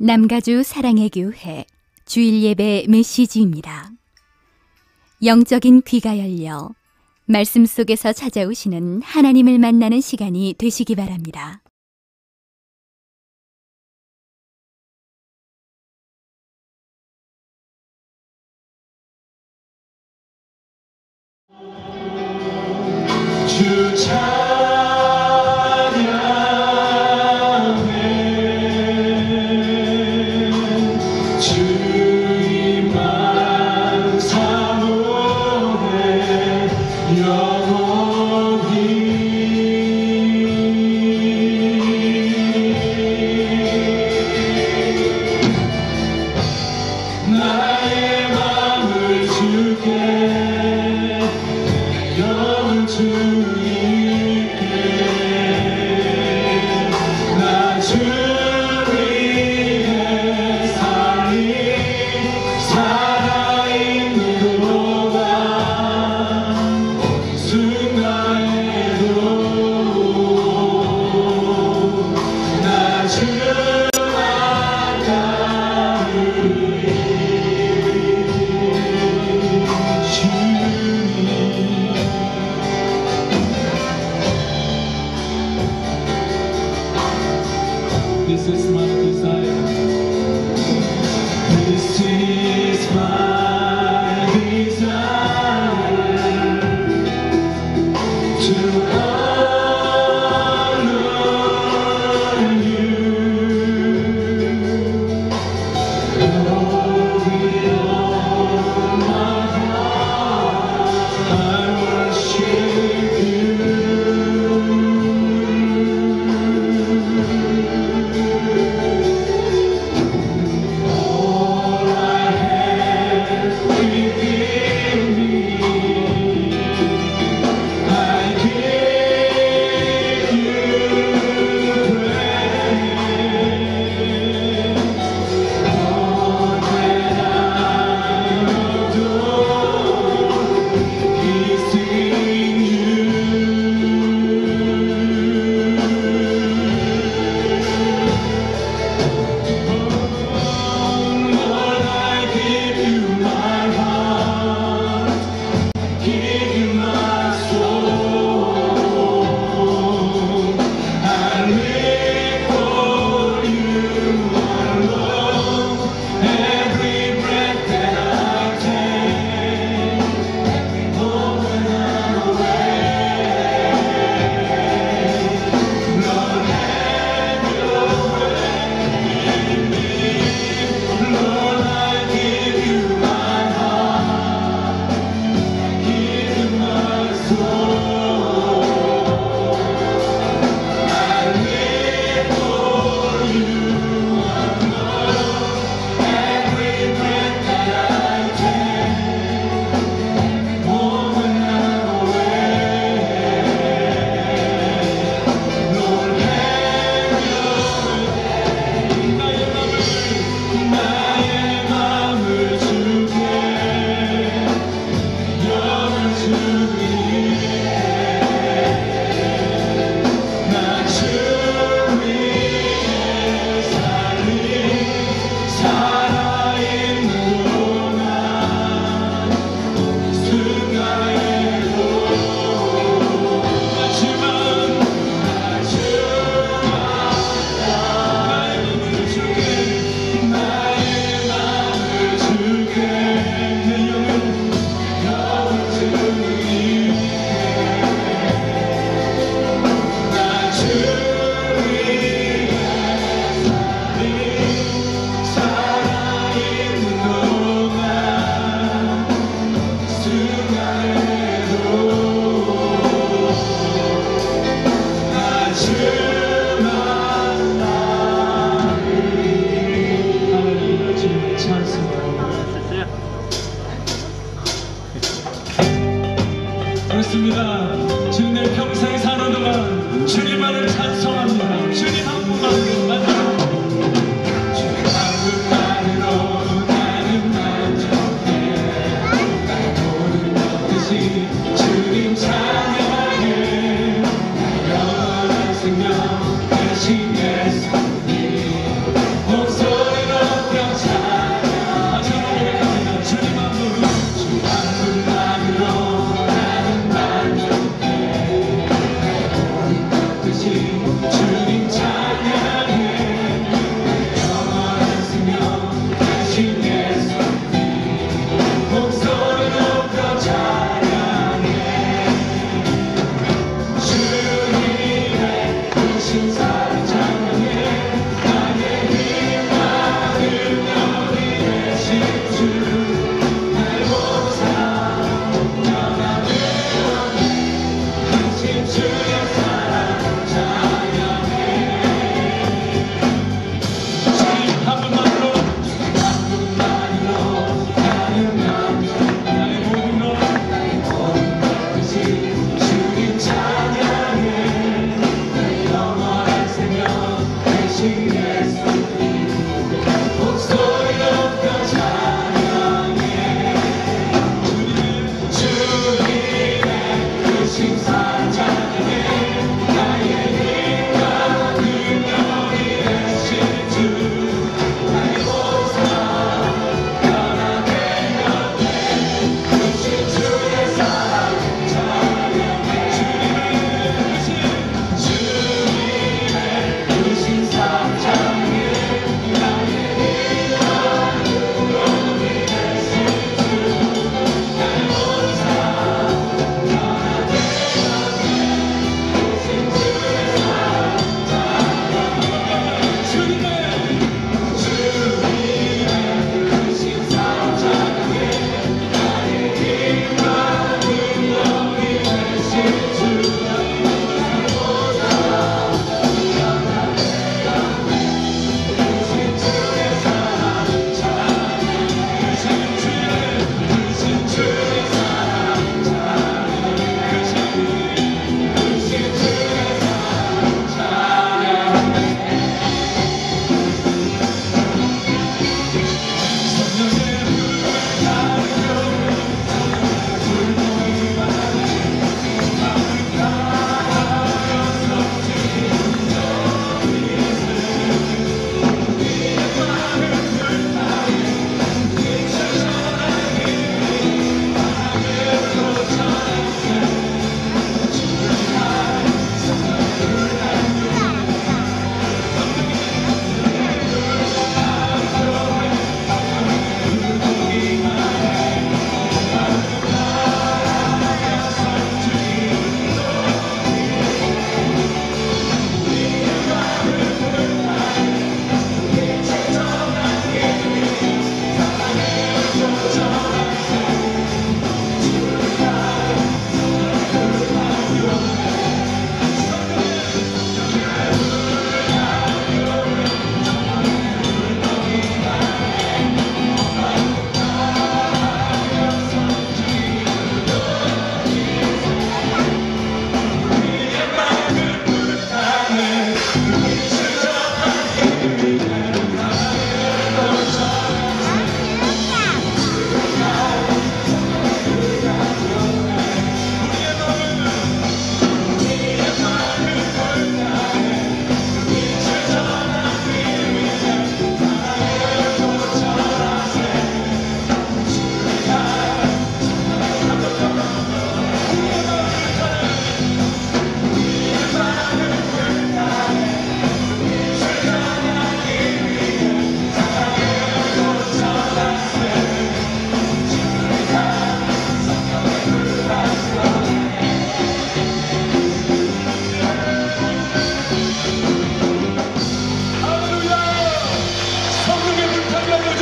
남가주 사랑의 교회 주일 예배 메시지입니다. 영적인 귀가 열려 말씀 속에서 찾아오시는 하나님을 만나는 시간이 되시기 바랍니다. 주 찬양해 주님만 사모해 영원히 나의 맘을 주께 영을 주님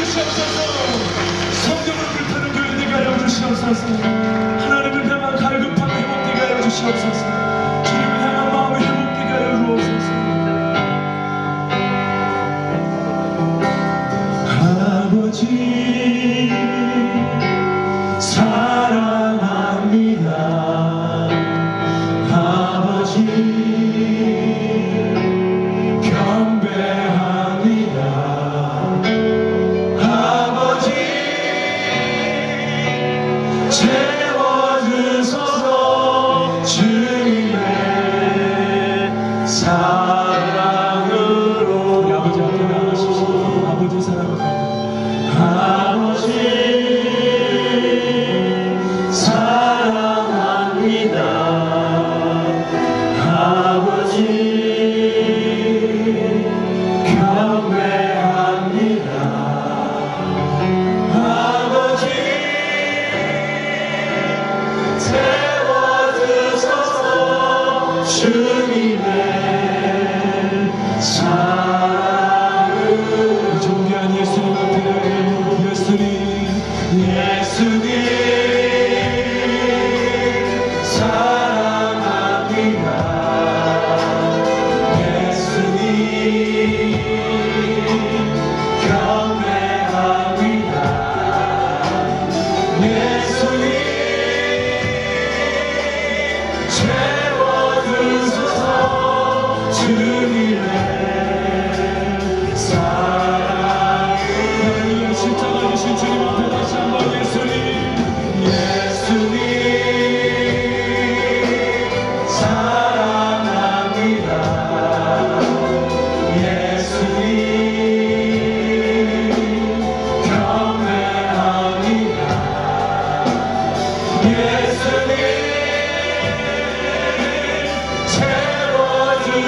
주시옵소서. 성령으로 불타는 교회 되게 하여 주시옵소서. 하나님을 향한 갈급함을 회복되게 하여 주시옵소서. 주님을 향한 마음을 회복되게 하여 주옵소서. 아버지 사랑합니다. 아버지 경배합니다. 아버지 채워주소서. 주님의 사랑으로. 우리 아버지 앞에 나가십시오. 아버지 사랑합니다. 아버지 사랑합니다. 아버지 경배합니다. 아버지 채워주소서. 주님의 사랑을. 존귀한 예수님 앞에 예수님 사랑합니다. 예수님 경배합니다. 예수님 채워주소서. 주님의 사랑을. 십자가 주신 주님 앞에 다시 한번 예수님 사랑합니다. 예수님 경배합니다. 예수님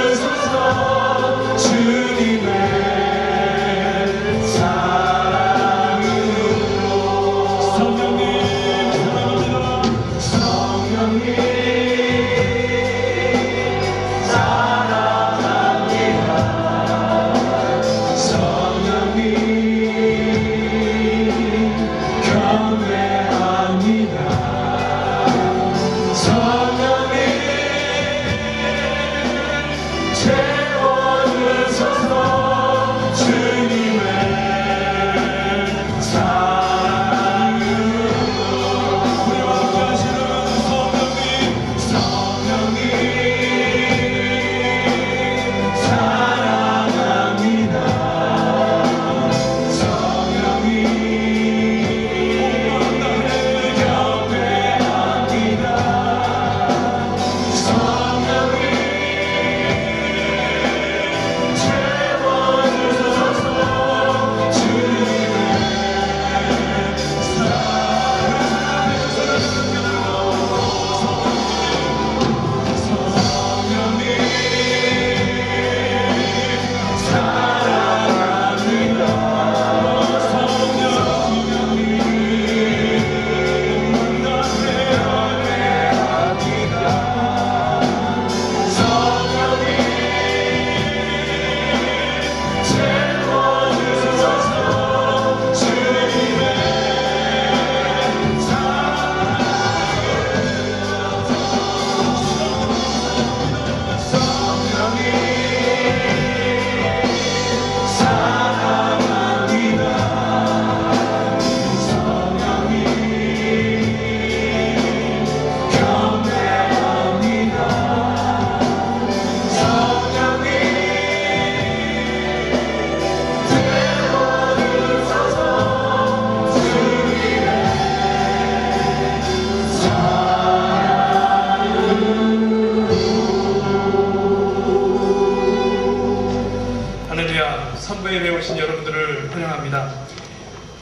채워주소서. 주님의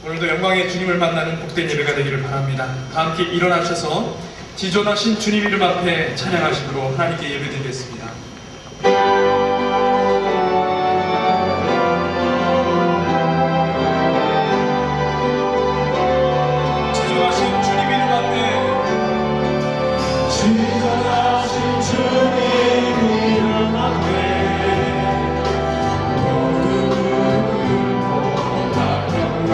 오늘도 영광의 주님을 만나는 복된 예배가 되기를 바랍니다. 다 함께 일어나셔서 지존하신 주님 이름 앞에 찬양하심으로 하나님께 예배드리겠습니다. 지존하신 주님 이름 앞에 지존하신 주님 이름 앞에 모두 다 경배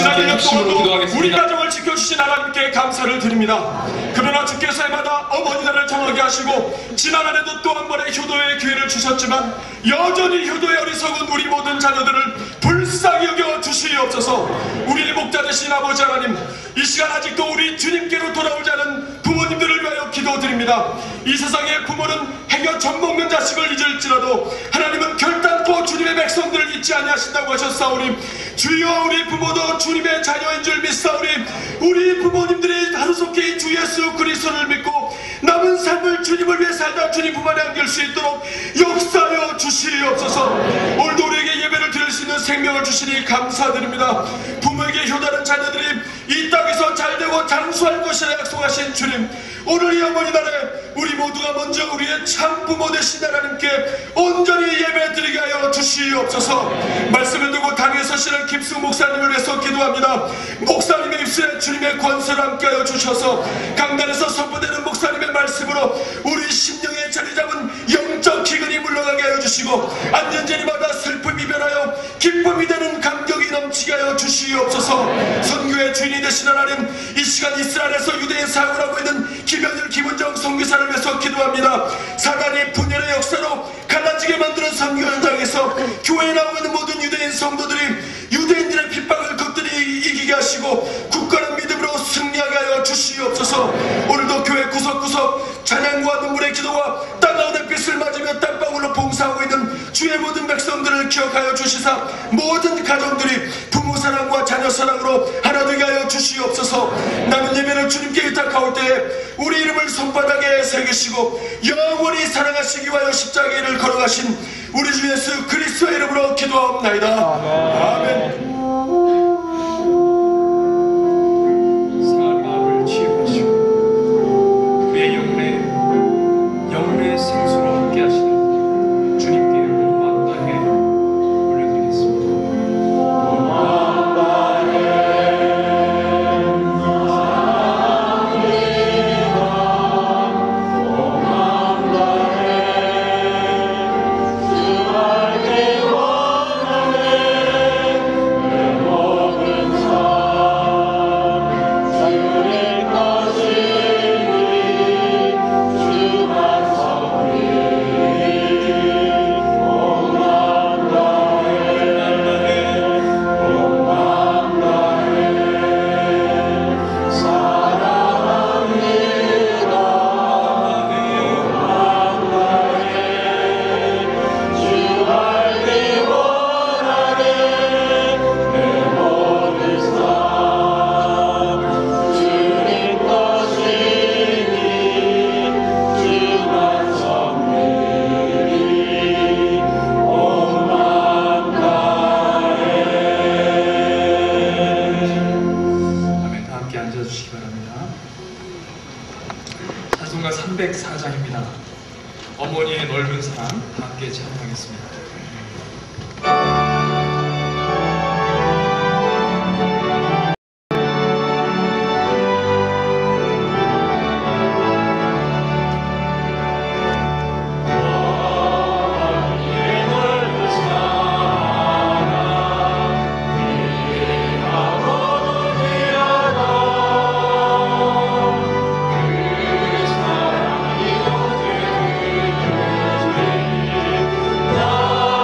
지난 1년 핵심으로 동안도 기도하겠습니다. 우리 가정을 지켜주신 하나님께 감사를 드립니다. 그러나 주께서 해마다 어머니 날을 정하게 하시고 지난 한 해도 또 한 번의 효도의 기회를 주셨지만 여전히 효도의 어리석은 우리 모든 자녀들을 불쌍히 여겨 주시옵소서. 우리 목자 되신 아버지 하나님, 이 시간 아직도 우리 주님께로 돌아오지 않은 부모님들을 위하여 기도드립니다. 이 세상의 부모는 행여 젖먹는 자식을 잊을지라도 하나님은 결단코 주님의 백성들을 잊지 아니하신다고 하셨사오니, 주여 우리 부모도 주님의 자녀인 줄 믿사오니 우리 부모님들이 하루속히 주 예수 그리스도를 믿고 남은 삶을 주님을 위해 살다 주님 품 안에 안길 수 있도록 역사하여 주시옵소서. 오늘도 우리에게 예배를 드릴 수 있는 생명을 주시니 감사드립니다. 부모에게 효도하는 자녀들이 이 땅에서 잘되고 장수할 것이라 약속하신 주님, 오늘 이 어머니 날에 우리 모두가 먼저 우리의 참 부모 되신 하나님께 온전히 예배드리게 하여 주시옵소서. 말씀을 두고 당에 서시는 김승 목사님을 위해서 기도합니다. 목사님의 입술에 주님의 권세를 함께 하여 주셔서 강단에서 선포되는 목사님의 말씀으로 우리 심령에 자리 잡은 영적 기근이 물러가게 하여 주시고 안전제리마다 슬픔이 변하여 기쁨이 되는 감격이 넘치게 하여 주시옵소서. 선교의 주인이 되신 하나님, 이 시간 이스라엘에서 유대인 사역을 하고 있는 김현일 김은정 선교사를 위해서 기도합니다. 사단이 분열의 역사로 갈라지게 만드는 선교 현장에서 교회에 나오고 있는 모든 유대인 성도들이 유대인들의 핍박을 극들이 이기게 하시고 굳건한 믿음으로 승리하게 하여 주시옵소서. 오늘도 교회 구석구석 찬양과 눈물의 기도와 따가운 햇빛을 맞으며 땀방울로 봉사하고 있는 주의 모든 백성들을 기억하여 주시사 모든 가정들이 부모 사랑과 자녀 사랑으로 하나 되게 하여 주시옵소서. 남은 예배를 주님께 의탁하올 때에 우리 이름을 손바닥에 새기시고 영원히 사랑하시기 위하여 십자가의 일을 걸어가신 우리 주 예수 그리스도의 이름으로 기도하옵나이다. 아멘. 상한 마음을 치유하시고 우리의 영혼의 생수로 함께 하시는 주님께 영광에 올려드리겠습니다. 찬송가 304장입니다. 어머니의 넓은 사랑 함께 찬양하겠습니다. 나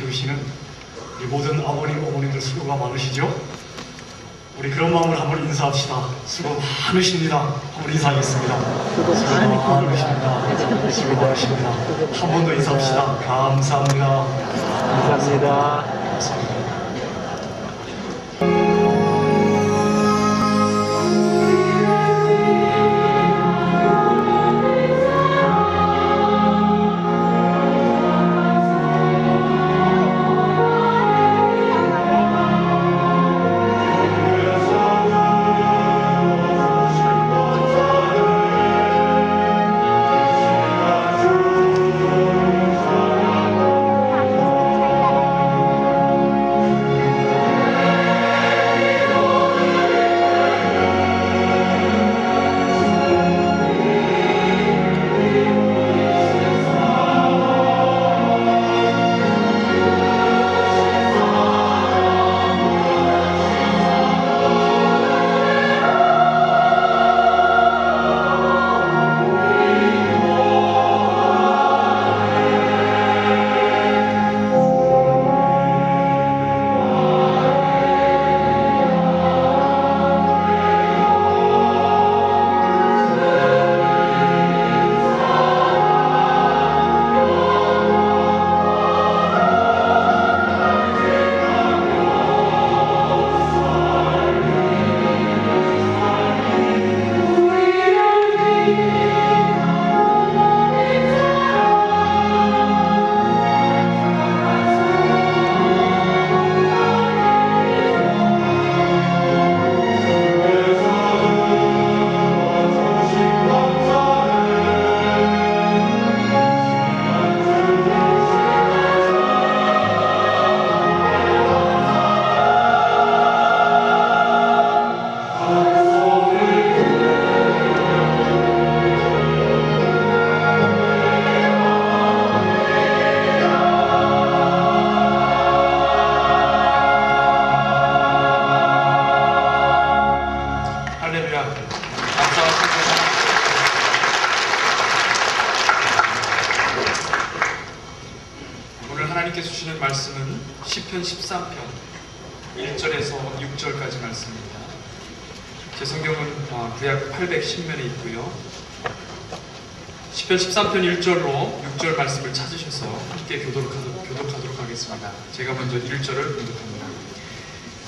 키우시는 우리 모든 아버님, 어머님들 수고가 많으시죠? 우리 그런 마음으로 한번 인사합시다. 수고 많으십니다. 한번 인사하겠습니다. 수고 많으십니다. 수고 많으십니다. 한 번 더 인사합시다. 감사합니다. 감사합니다. 감사합니다. 하나님께 주시는 말씀은 시편 13편 1절에서 6절까지 말씀입니다. 제 성경은 구약 810면에 있고요. 시편 13편 1절로 6절 말씀을 찾으셔서 함께 교독하도록 하겠습니다. 제가 먼저 1절을 공독합니다.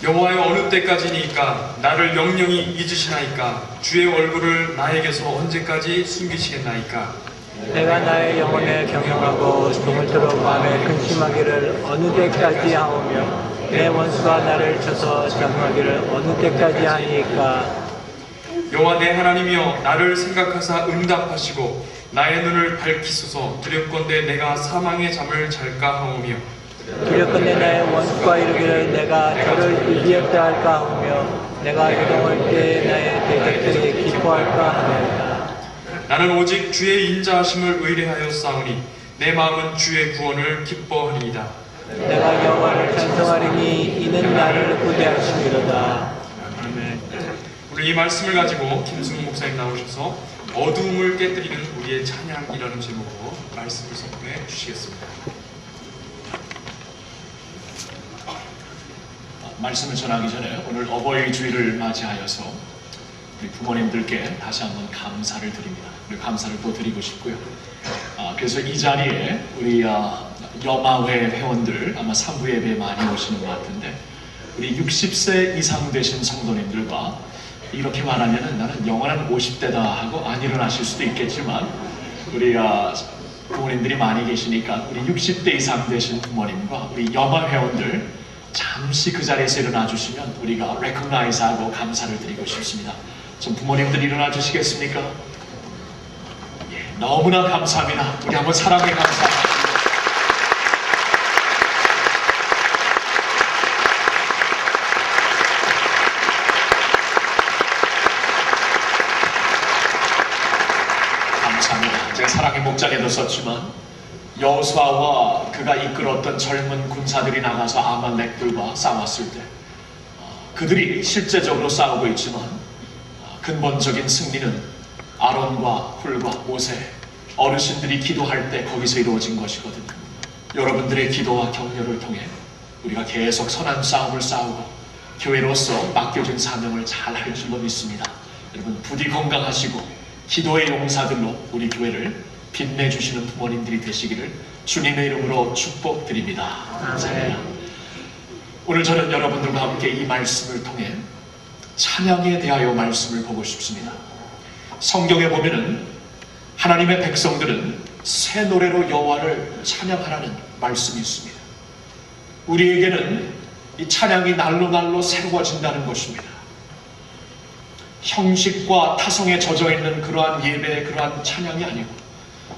여호와여, 어느 때까지니까 나를 영영히 잊으시나이까? 주의 얼굴을 나에게서 언제까지 숨기시겠나이까? 내가 나의 영혼을 경영하고 조물토록 마음에 근심하기를 어느 때까지 하오며 내 원수가 나를 쳐서 장하기를 어느 때까지 하니까? 여호와 내 하나님이여, 나를 생각하사 응답하시고 나의 눈을 밝히소서. 두렵건대 내가 사망의 잠을 잘까 하오며 두렵건대 나의 원수가 이르기를 내가 저를 의지했다 할까 하오며 내가 이동할 때 나의 대적들이 기뻐할까 하며 나는 오직 주의 인자하심을 의뢰하여 싸우니 내 마음은 주의 구원을 기뻐하리이다. 내가 여호와를 찬송하리니 이는 나를 구대하심이로다. 아멘. 우리 이 말씀을 가지고 김승우 목사님 나오셔서 어두움을 깨뜨리는 우리의 찬양이라는 제목으로 말씀을 선포해 주시겠습니다. 말씀을 전하기 전에 오늘 어버이 주일을 맞이하여서 우리 부모님들께 다시 한번 감사를 드립니다. 그리고 감사를 또 드리고 싶고요. 그래서 이 자리에 우리 여마회 회원들 아마 3부 예배에 많이 오시는 것 같은데, 우리 60세 이상 되신 성도님들과 이렇게 말하면 나는 영원한 50대다 하고 안 일어나실 수도 있겠지만, 우리 부모님들이 많이 계시니까 우리 60대 이상 되신 부모님과 우리 여마 회원들 잠시 그 자리에서 일어나 주시면 우리가 레코나이즈하고 감사를 드리고 싶습니다. 좀 부모님들 일어나 주시겠습니까? 예, 너무나 감사합니다. 우리 한번 사랑에 감사합니다. 감사합니다. 제가 사랑의 목장에도 썼지만 여호수아와 그가 이끌었던 젊은 군사들이 나가서 아말렉들과 싸웠을 때 그들이 실제적으로 싸우고 있지만 근본적인 승리는 아론과 훌과 모세 어르신들이 기도할 때 거기서 이루어진 것이거든요. 여러분들의 기도와 격려를 통해 우리가 계속 선한 싸움을 싸우고 교회로서 맡겨진 사명을 잘 할 줄로 믿습니다. 여러분 부디 건강하시고 기도의 용사들로 우리 교회를 빛내주시는 부모님들이 되시기를 주님의 이름으로 축복드립니다. 네. 오늘 저는 여러분들과 함께 이 말씀을 통해 찬양에 대하여 말씀을 보고 싶습니다. 성경에 보면은 하나님의 백성들은 새 노래로 여호와를 찬양하라는 말씀이 있습니다. 우리에게는 이 찬양이 날로 날로 새로워진다는 것입니다. 형식과 타성에 젖어있는 그러한 예배, 그러한 찬양이 아니고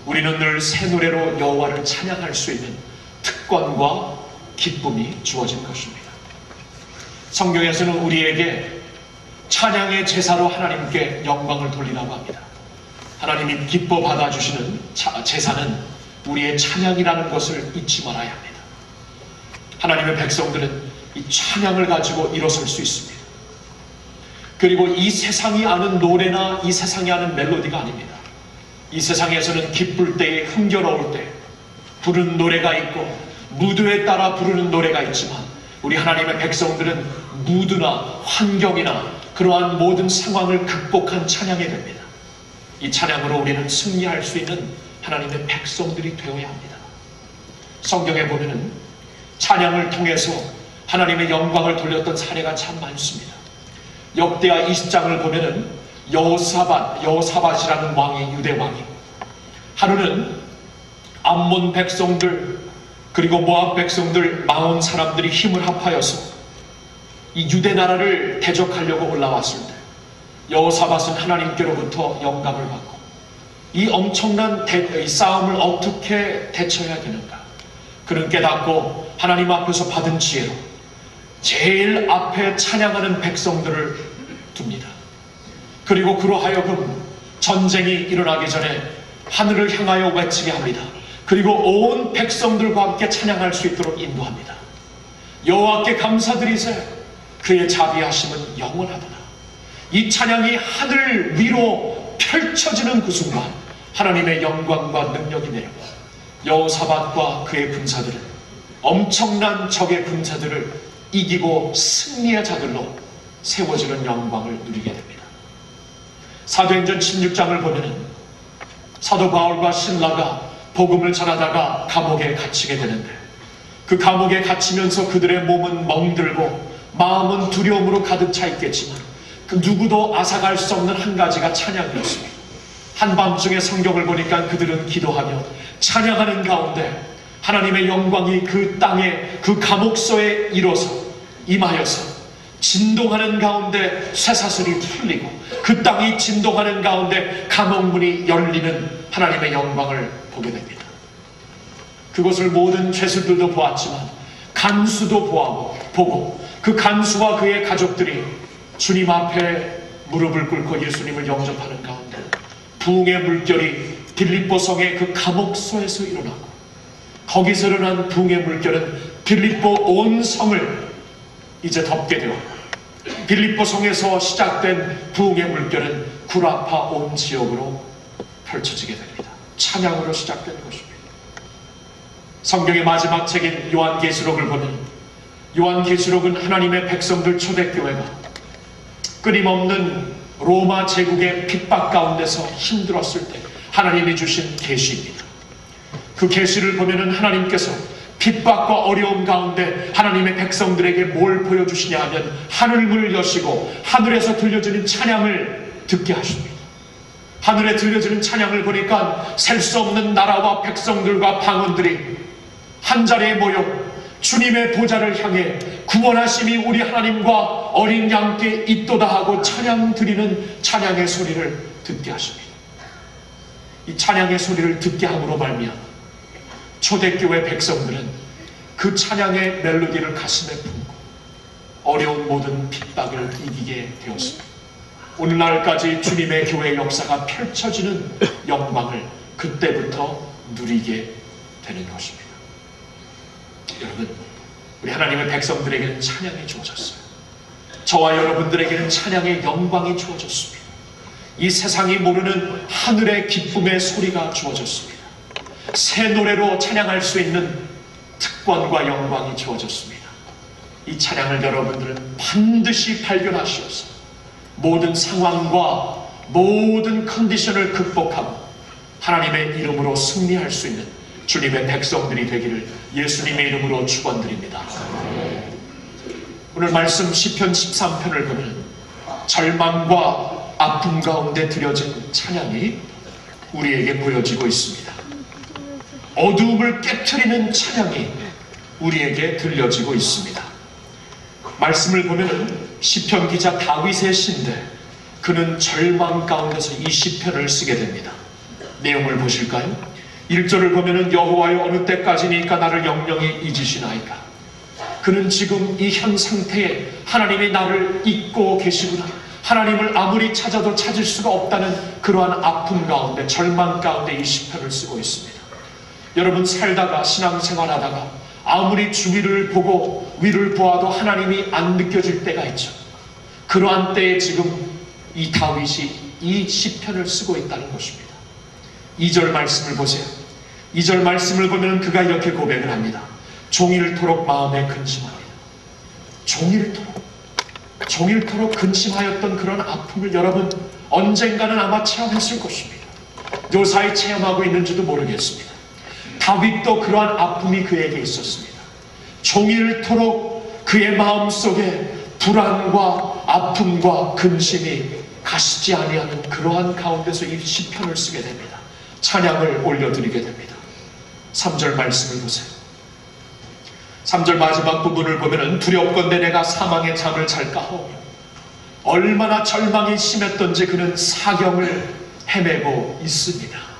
우리는 늘 새 노래로 여호와를 찬양할 수 있는 특권과 기쁨이 주어진 것입니다. 성경에서는 우리에게 찬양의 제사로 하나님께 영광을 돌리라고 합니다. 하나님이 기뻐 받아주시는 제사는 우리의 찬양이라는 것을 잊지 말아야 합니다. 하나님의 백성들은 이 찬양을 가지고 일어설 수 있습니다. 그리고 이 세상이 아는 노래나 이 세상이 아는 멜로디가 아닙니다. 이 세상에서는 기쁠 때에 흥겨로울 때 부르는 노래가 있고 무드에 따라 부르는 노래가 있지만 우리 하나님의 백성들은 무드나 환경이나 그러한 모든 상황을 극복한 찬양이 됩니다. 이 찬양으로 우리는 승리할 수 있는 하나님의 백성들이 되어야 합니다. 성경에 보면은 찬양을 통해서 하나님의 영광을 돌렸던 사례가 참 많습니다. 역대하 20장을 보면은 여호사밧이라는 왕이, 유대 왕이 하루는 암몬 백성들 그리고 모압 백성들 40 사람들이 힘을 합하여서 이 유대 나라를 대적하려고 올라왔을 때 여호사밧은 하나님께로부터 영감을 받고 이 엄청난 이 싸움을 어떻게 대처해야 되는가 그는 깨닫고 하나님 앞에서 받은 지혜로 제일 앞에 찬양하는 백성들을 둡니다. 그리고 그로하여금 전쟁이 일어나기 전에 하늘을 향하여 외치게 합니다. 그리고 온 백성들과 함께 찬양할 수 있도록 인도합니다. 여호와께 감사드리세 그의 자비하심은 영원하도다. 이 찬양이 하늘 위로 펼쳐지는 그 순간 하나님의 영광과 능력이 내려와 여호사밧과 그의 군사들은 엄청난 적의 군사들을 이기고 승리의 자들로 세워지는 영광을 누리게 됩니다. 사도행전 16장을 보면 사도 바울과 신라가 복음을 전하다가 감옥에 갇히게 되는데 그 감옥에 갇히면서 그들의 몸은 멍들고 마음은 두려움으로 가득 차 있겠지만 그 누구도 앗아갈 수 없는 한 가지가 찬양이었습니다. 한밤중에 성경을 보니까 그들은 기도하며 찬양하는 가운데 하나님의 영광이 그 땅에 그 감옥소에 임하여서 진동하는 가운데 쇠사슬이 풀리고 그 땅이 진동하는 가운데 감옥문이 열리는 하나님의 영광을 보게 됩니다. 그것을 모든 죄수들도 보았지만 간수도 보고 그 간수와 그의 가족들이 주님 앞에 무릎을 꿇고 예수님을 영접하는 가운데 부흥의 물결이 빌립보성의 그 감옥소에서 일어나고 거기서 일어난 부흥의 물결은 빌립보 온 성을 이제 덮게 되었고 빌립보성에서 시작된 부흥의 물결은 구라파 온 지역으로 펼쳐지게 됩니다. 찬양으로 시작된 것입니다. 성경의 마지막 책인 요한계시록을 보면 요한계시록은 하나님의 백성들 초대교회가 끊임없는 로마 제국의 핍박 가운데서 힘들었을 때 하나님이 주신 계시입니다. 그 계시를 보면은 하나님께서 핍박과 어려움 가운데 하나님의 백성들에게 뭘 보여주시냐 하면 하늘문을 여시고 하늘에서 들려지는 찬양을 듣게 하십니다. 하늘에 들려지는 찬양을 보니까 셀 수 없는 나라와 백성들과 방언들이 한자리에 모여 주님의 보좌를 향해 구원하심이 우리 하나님과 어린 양께 있도다 하고 찬양 드리는 찬양의 소리를 듣게 하십니다. 이 찬양의 소리를 듣게 함으로 말미암아 초대교회 백성들은 그 찬양의 멜로디를 가슴에 품고 어려운 모든 핍박을 이기게 되었습니다. 오늘날까지 주님의 교회 역사가 펼쳐지는 영광을 그때부터 누리게 되는 것입니다. 여러분, 우리 하나님의 백성들에게는 찬양이 주어졌어요. 저와 여러분들에게는 찬양의 영광이 주어졌습니다. 이 세상이 모르는 하늘의 기쁨의 소리가 주어졌습니다. 새 노래로 찬양할 수 있는 특권과 영광이 주어졌습니다. 이 찬양을 여러분들은 반드시 발견하시어서 모든 상황과 모든 컨디션을 극복하고 하나님의 이름으로 승리할 수 있는 주님의 백성들이 되기를 예수님의 이름으로 축원드립니다. 오늘 말씀 시편 13편을 보면 절망과 아픔 가운데 드려진 찬양이 우리에게 보여지고 있습니다. 어두움을 깨트리는 찬양이 우리에게 들려지고 있습니다. 말씀을 보면 시편 기자 다윗의 시인데 그는 절망 가운데서 이 시편을 쓰게 됩니다. 내용을 보실까요? 1절을 보면 여호와여 어느 때까지니까 나를 영영히 잊으시나이까. 그는 지금 이 현 상태에 하나님이 나를 잊고 계시구나, 하나님을 아무리 찾아도 찾을 수가 없다는 그러한 아픔 가운데, 절망 가운데 이 시편을 쓰고 있습니다. 여러분 살다가 신앙생활하다가 아무리 주위를 보고 위를 보아도 하나님이 안 느껴질 때가 있죠. 그러한 때에 지금 이 다윗이 이 시편을 쓰고 있다는 것입니다. 2절 말씀을 보세요. 2절 말씀을 보면 그가 이렇게 고백을 합니다. 종일토록 마음에 근심합니다. 종일토록 근심하였던 그런 아픔을 여러분 언젠가는 아마 체험했을 것입니다. 요사이 체험하고 있는지도 모르겠습니다. 다윗도 그러한 아픔이 그에게 있었습니다. 종일토록 그의 마음속에 불안과 아픔과 근심이 가시지 아니하는 그러한 가운데서 이 시편을 쓰게 됩니다. 찬양을 올려드리게 됩니다. 3절 말씀을 보세요. 3절 마지막 부분을 보면 두렵건대 내가 사망의 잠을 잘까 하오며, 얼마나 절망이 심했던지 그는 사경을 헤매고 있습니다.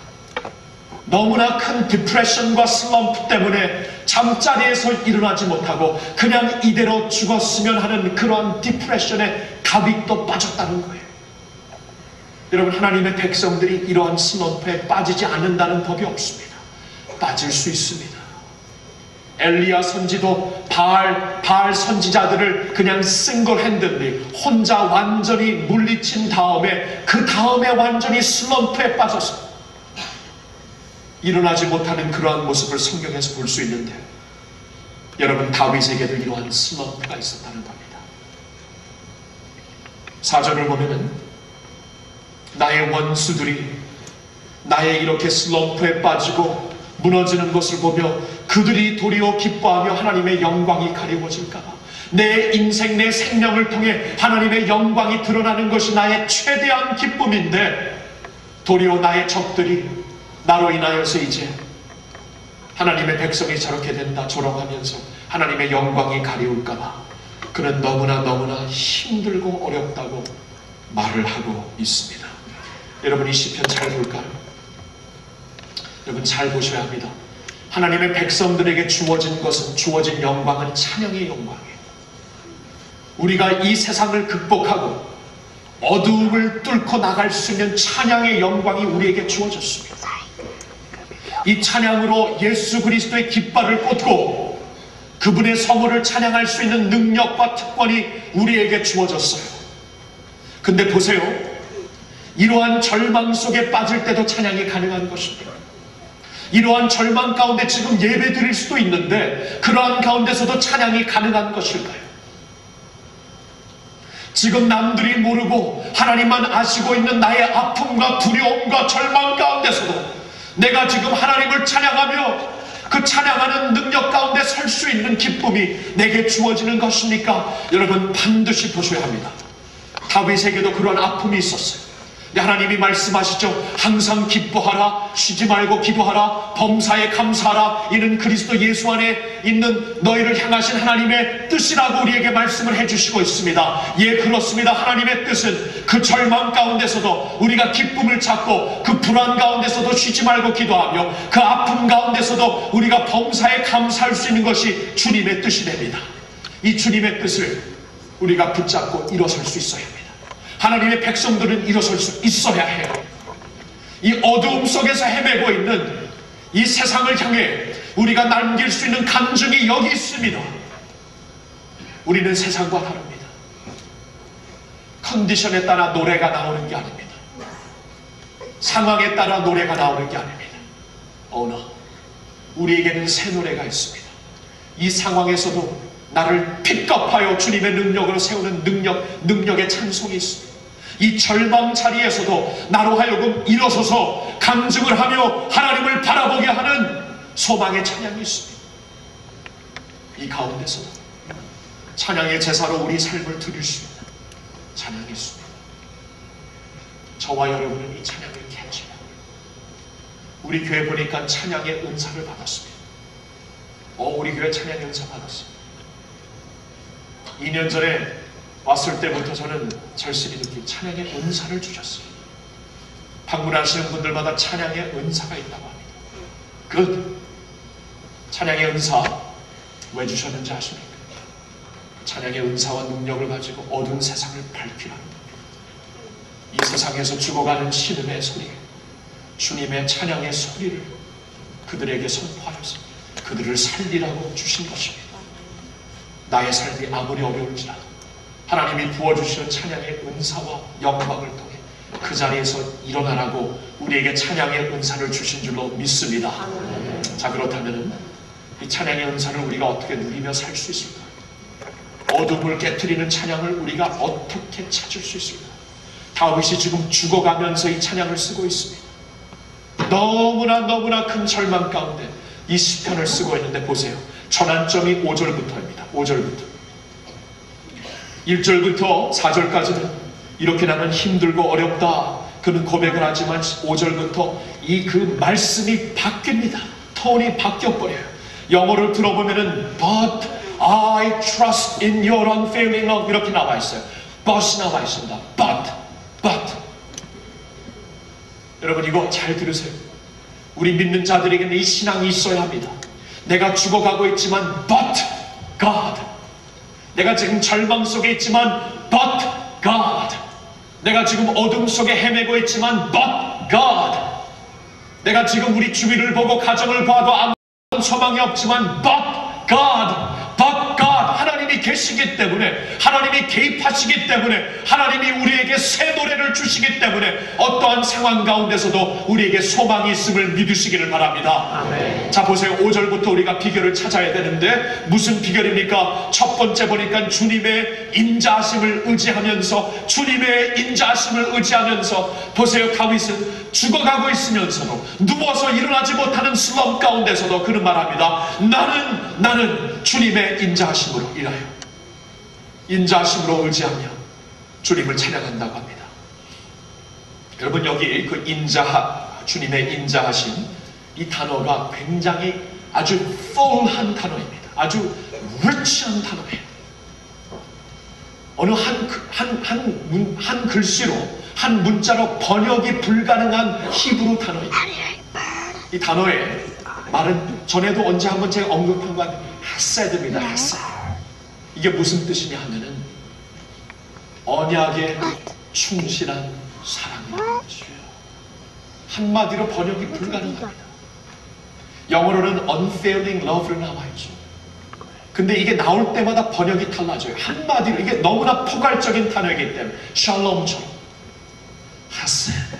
너무나 큰 디프레션과 슬럼프 때문에 잠자리에서 일어나지 못하고 그냥 이대로 죽었으면 하는 그러한 디프레션에 다윗도 빠졌다는 거예요. 여러분 하나님의 백성들이 이러한 슬럼프에 빠지지 않는다는 법이 없습니다. 빠질 수 있습니다. 엘리야 선지도 바알 선지자들을 그냥 싱글핸드리 혼자 완전히 물리친 다음에 그 다음에 완전히 슬럼프에 빠져서 일어나지 못하는 그러한 모습을 성경에서 볼 수 있는데, 여러분 다윗에게도 이러한 슬럼프가 있었다는 겁니다. 4절을 보면은 나의 원수들이 나의 이렇게 슬럼프에 빠지고 무너지는 것을 보며 그들이 도리어 기뻐하며 하나님의 영광이 가리워질까봐, 내 인생 내 생명을 통해 하나님의 영광이 드러나는 것이 나의 최대한 기쁨인데, 도리어 나의 적들이 나로 인하여서 이제 하나님의 백성이 저렇게 된다 조롱하면서 하나님의 영광이 가리울까봐 그는 너무나 힘들고 어렵다고 말을 하고 있습니다. 여러분 이 시편 잘 볼까요? 여러분 잘 보셔야 합니다. 하나님의 백성들에게 주어진 것은, 주어진 영광은 찬양의 영광이에요. 우리가 이 세상을 극복하고 어두움을 뚫고 나갈 수 있는 찬양의 영광이 우리에게 주어졌습니다. 이 찬양으로 예수 그리스도의 깃발을 꽂고 그분의 성호를 찬양할 수 있는 능력과 특권이 우리에게 주어졌어요. 근데 보세요, 이러한 절망 속에 빠질 때도 찬양이 가능한 것입니다. 이러한 절망 가운데 지금 예배 드릴 수도 있는데 그러한 가운데서도 찬양이 가능한 것일까요? 지금 남들이 모르고 하나님만 아시고 있는 나의 아픔과 두려움과 절망 가운데서도 내가 지금 하나님을 찬양하며 그 찬양하는 능력 가운데 설 수 있는 기쁨이 내게 주어지는 것입니까? 여러분 반드시 보셔야 합니다. 다윗에게도 그런 아픔이 있었어요. 하나님이 말씀하시죠. 항상 기뻐하라, 쉬지 말고 기도하라, 범사에 감사하라. 이는 그리스도 예수 안에 있는 너희를 향하신 하나님의 뜻이라고 우리에게 말씀을 해주시고 있습니다. 예, 그렇습니다. 하나님의 뜻은 그 절망 가운데서도 우리가 기쁨을 찾고 그 불안 가운데서도 쉬지 말고 기도하며 그 아픔 가운데서도 우리가 범사에 감사할 수 있는 것이 주님의 뜻이 됩니다. 이 주님의 뜻을 우리가 붙잡고 일어설 수 있어야 합니다. 하나님의 백성들은 일어설 수 있어야 해요. 이 어두움 속에서 헤매고 있는 이 세상을 향해 우리가 남길 수 있는 간증이 여기 있습니다. 우리는 세상과 다릅니다. 컨디션에 따라 노래가 나오는 게 아닙니다. 상황에 따라 노래가 나오는 게 아닙니다. 우리에게는 새 노래가 있습니다. 이 상황에서도 나를 픽업하여 주님의 능력으로 세우는 능력의 찬송이 있습니다. 이 절망 자리에서도 나로 하여금 일어서서 간증을 하며 하나님을 바라보게 하는 소망의 찬양이 있습니다. 이 가운데서도 찬양의 제사로 우리 삶을 드릴 수 있는 찬양이 있습니다. 저와 여러분은 이 찬양을 캐치해요. 우리 교회 보니까 찬양의 은사를 받았습니다. 우리 교회 찬양의 은사 받았습니다. 2년 전에 왔을 때부터 저는 절실히 느낀 찬양의 은사를 주셨어요. 방문하시는 분들마다 찬양의 은사가 있다고 합니다. 그 찬양의 은사 왜 주셨는지 아십니까? 찬양의 은사와 능력을 가지고 어두운 세상을 밝히라. 이 세상에서 죽어가는 신음의 소리, 주님의 찬양의 소리를 그들에게 선포하여서 그들을 살리라고 주신 것입니다. 나의 삶이 아무리 어려울지라도 하나님이 부어주시는 찬양의 은사와 영광을 통해 그 자리에서 일어나라고 우리에게 찬양의 은사를 주신 줄로 믿습니다. 자, 그렇다면 이 찬양의 은사를 우리가 어떻게 누리며 살 수 있을까? 어둠을 깨트리는 찬양을 우리가 어떻게 찾을 수 있을까? 다윗이 지금 죽어가면서 이 찬양을 쓰고 있습니다. 너무나 큰 절망 가운데 이 시편을 쓰고 있는데 보세요. 전환점이 5절부터입니다. 5절부터 1절부터 4절까지는 이렇게 나는 힘들고 어렵다 그는 고백을 하지만 5절부터 이 그 말씀이 바뀝니다. 톤이 바뀌어버려요. 영어를 들어보면은 But I trust in your unfailing love 이렇게 나와 있어요. But이 나와 있습니다. But 여러분 이거 잘 들으세요. 우리 믿는 자들에게는 이 신앙이 있어야 합니다. 내가 죽어가고 있지만 But God, 내가 지금 절망 속에 있지만 But God, 내가 지금 어둠 속에 헤매고 있지만 But God, 내가 지금 우리 주위를 보고 가정을 봐도 아무런 소망이 없지만 But God, But God, 하나님이 계시기 때문에, 하나님이 개입하시기 때문에, 하나님이 우리에게 새 노래를 주시기 때문에 어떠한 상황 가운데서도 우리에게 소망이 있음을 믿으시기를 바랍니다. 아멘. 자, 보세요. 5절부터 우리가 비결을 찾아야 되는데 무슨 비결입니까? 첫 번째 보니까 주님의 인자하심을 의지하면서, 주님의 인자하심을 의지하면서, 보세요. 다윗은 죽어가고 있으면서도, 누워서 일어나지 못하는 슬럼 가운데서도 그는 말합니다. 나는 주님의 인자하심으로 일하여, 인자하심으로 의지하며 주님을 찬양한다고 합니다. 여러분 여기 그 주님의 인자하심, 이 단어가 굉장히 아주 full한 단어입니다. 아주 rich한 단어예요. 어느 한 글씨로, 한 문자로 번역이 불가능한 히브리 단어입니다. 이 단어의 말은 전에도 언제 한번 제가 언급한 것 같아요. 헤세드입니다. 헤세드. 이게 무슨 뜻이냐 하면은 언약에 충실한 사랑이라는 뜻이에요. 한마디로 번역이 불가능합니다. 영어로는 unfailing love로 나와 있죠. 근데 이게 나올 때마다 번역이 달라져요. 한마디로, 이게 너무나 포괄적인 단어이기 때문에 샬롬처럼 헤세드,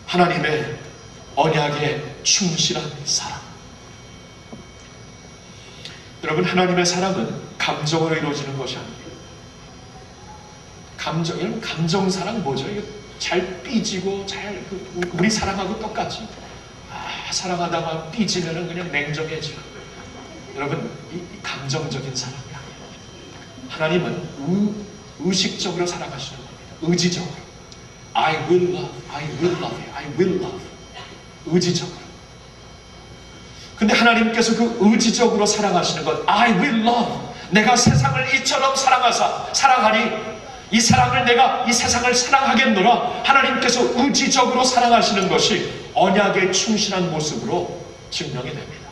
하나님의 언약에 충실한 사랑. 여러분 하나님의 사랑은 감정으로 이루어지는 것이 아닙니다. 여러분 감정 사랑 뭐죠? 이거 잘 삐지고 우리 사랑하고 똑같이 사랑하다가 삐지면은 그냥 냉정해져. 여러분 이 감정적인 사랑이 아니에요. 하나님은 의식적으로 사랑하시는 겁니다. 의지적으로. I will love, I will love you, I will love. 의지적으로. 근데 하나님께서 그 의지적으로 사랑하시는 것, I will love, 내가 세상을 이처럼 사랑하니 이 사랑을 내가 이 세상을 사랑하겠노라. 하나님께서 의지적으로 사랑하시는 것이 언약에 충실한 모습으로 증명이 됩니다.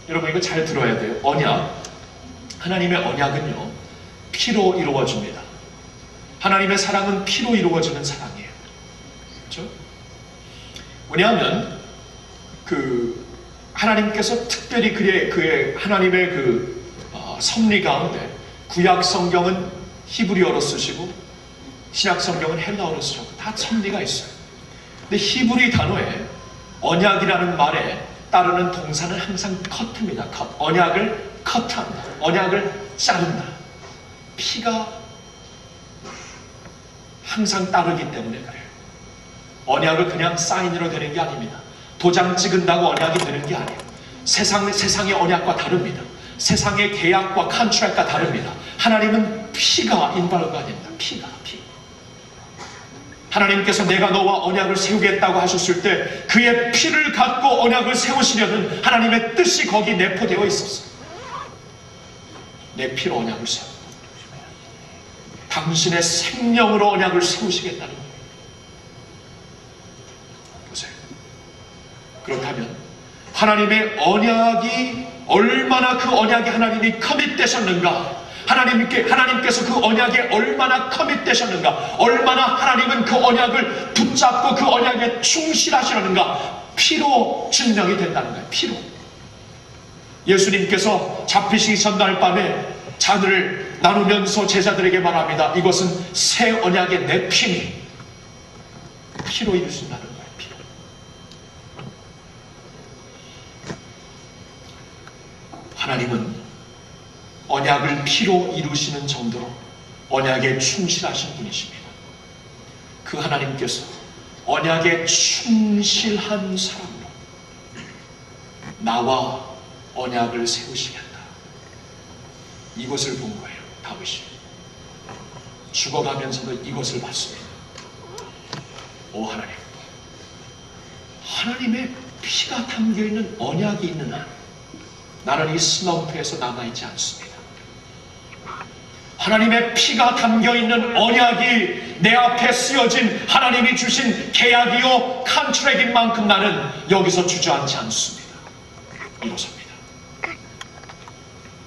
여러분 이거 잘 들어야 돼요. 언약, 하나님의 언약은요 피로 이루어집니다. 하나님의 사랑은 피로 이루어지는 사랑이에요. 그렇죠? 왜냐하면 하나님께서 특별히 그의 하나님의 섭리 가운데 구약 성경은 히브리어로 쓰시고 신약 성경은 헬라어로 쓰시고 다 섭리가 있어요. 근데 히브리 단어에 언약이라는 말에 따르는 동사는 항상 컷입니다. 컷. 언약을 컷한다. 언약을 자른다. 피가 항상 따르기 때문에 그래요. 언약은 그냥 사인으로 되는 게 아닙니다. 도장 찍은다고 언약이 되는 게 아니에요. 세상의 언약과 다릅니다. 세상의 계약과 컨트랙과 다릅니다. 하나님은 피가 인발가 됩니다. 피. 하나님께서 내가 너와 언약을 세우겠다고 하셨을 때 그의 피를 갖고 언약을 세우시려는 하나님의 뜻이 거기 내포되어 있었어요. 내 피로 언약을 세우. 당신의 생명으로 언약을 세우시겠다는 거예요. 보세요. 그렇다면 하나님의 언약이 얼마나 그 언약에 하나님이 커밋되셨는가, 하나님께서 그 언약에 얼마나 커밋되셨는가, 얼마나 하나님은 그 언약을 붙잡고 그 언약에 충실하시려는가 피로 증명이 된다는 거예요. 피로. 예수님께서 잡히시기 전날 밤에 잔을 나누면서 제자들에게 말합니다. 이것은 새 언약의 내 피니 피로 이루신다는 거예요. 피로. 하나님은 언약을 피로 이루시는 정도로 언약에 충실하신 분이십니다. 그 하나님께서 언약에 충실한 사람으로 나와 언약을 세우시겠다. 이것을 본 거예요. 다윗이 죽어가면서도 이것을 봤습니다. 오 하나님, 하나님의 피가 담겨있는 언약이 있는 한 나는 이 슬럼프에서 남아있지 않습니다. 하나님의 피가 담겨있는 언약이 내 앞에 쓰여진 하나님이 주신 계약이요 컨트랙인 만큼 나는 여기서 주저앉지 않습니다. 일어섭니다.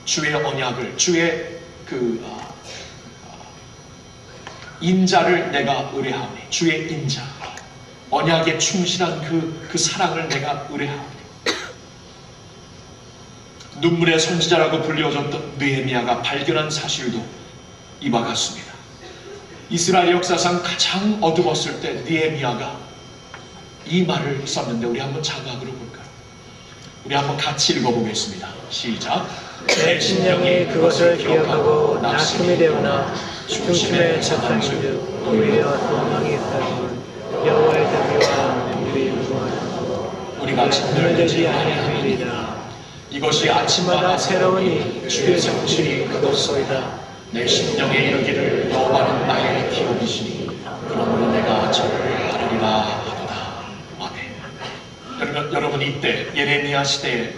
주의 언약을, 주의 인자를 내가 의뢰하오니, 주의 인자, 언약에 충실한 그 사랑을 내가 의뢰하오니. 눈물의 선지자라고 불려졌던 느헤미야가 발견한 사실도 이와 같습니다. 이스라엘 역사상 가장 어두웠을 때 느헤미야가 이 말을 썼는데 우리 한번 자막으로 볼까요? 우리 한번 같이 읽어보겠습니다. 시작. 내 심령이 그것을 기억하고 낙심이 되거나 중심에 처참한즉 오히려 소망이 있다면 여호와의 자비와 긍휼이 무궁하다. 우리가 진멸되지 아니하리이다. 이것이 아침마다 새로우니 주의 정신이 그것소이다. 내 심령에 이르기를 여호와는 나의 기업이시니 그러므로 내가 저를 바르리라 하도다. 아멘. 여러분 이때 예레미야 시대에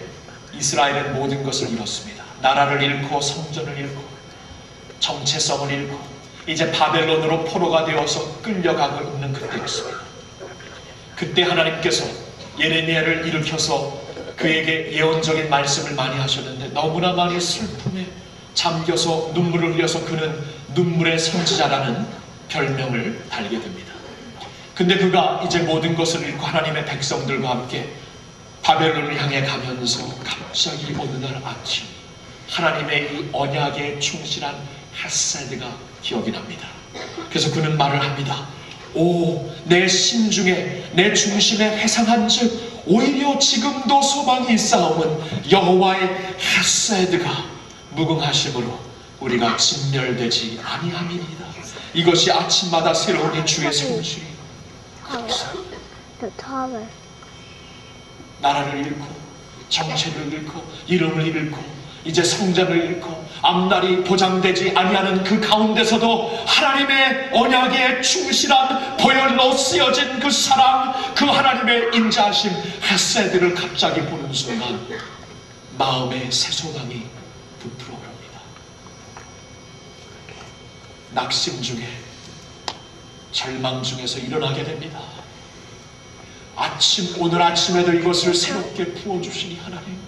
이스라엘은 모든 것을 잃었습니다. 나라를 잃고 성전을 잃고 정체성을 잃고 이제 바벨론으로 포로가 되어서 끌려가고 있는 그때였습니다. 그때 하나님께서 예레미야를 일으켜서 그에게 예언적인 말씀을 많이 하셨는데 너무나 많이 슬픔에 잠겨서 눈물을 흘려서 그는 눈물의 선지자라는 별명을 달게 됩니다. 근데 그가 이제 모든 것을 잃고 하나님의 백성들과 함께 바벨론을 향해 가면서 갑자기 어느 날 아침 하나님의 이 언약에 충실한 핫세드가 기억이 납니다. 그래서 그는 말을 합니다. 오, 내 심중에 내 중심에 회상한 즉 오히려 지금도 소망이 있사오면 여호와의 핫세드가 무궁하심으로 우리가 진멸되지 아니함이니이다. 이것이 아침마다 새로운 이 주의 성실이 나라를 잃고 정체를 잃고 이름을 잃고 이제 성전을 잃고 앞날이 보장되지 아니하는 그 가운데서도 하나님의 언약에 충실한 보혈로 쓰여진 그 사랑, 그 하나님의 인자하심 핫세드를 갑자기 보는 순간 마음에 새 소망이 부풀어 오릅니다. 낙심 중에 절망 중에서 일어나게 됩니다. 오늘 아침에도 이것을 새롭게 부어주시니 하나님,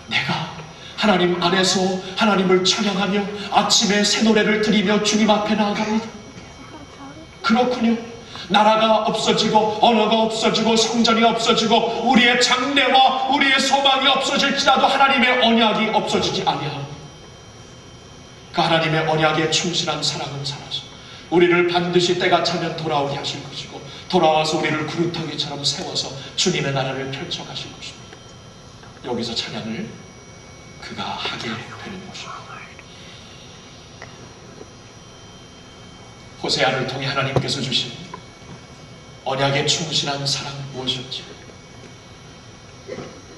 내가 하나님 안에서 하나님을 찬양하며 아침에 새 노래를 드리며 주님 앞에 나아갑니다. 그렇군요. 나라가 없어지고 언어가 없어지고 성전이 없어지고 우리의 장래와 우리의 소망이 없어질지라도 하나님의 언약이 없어지지 아니하오. 그 하나님의 언약에 충실한 사랑은 살아서 우리를 반드시 때가 차면 돌아오게 하실 것이고 돌아와서 우리를 구루터기처럼 세워서 주님의 나라를 펼쳐가실 것입니다. 여기서 찬양을 그가 하게 되는 것입니다. 호세아를 통해 하나님께서 주신 언약에 충실한 사랑 무엇이었지?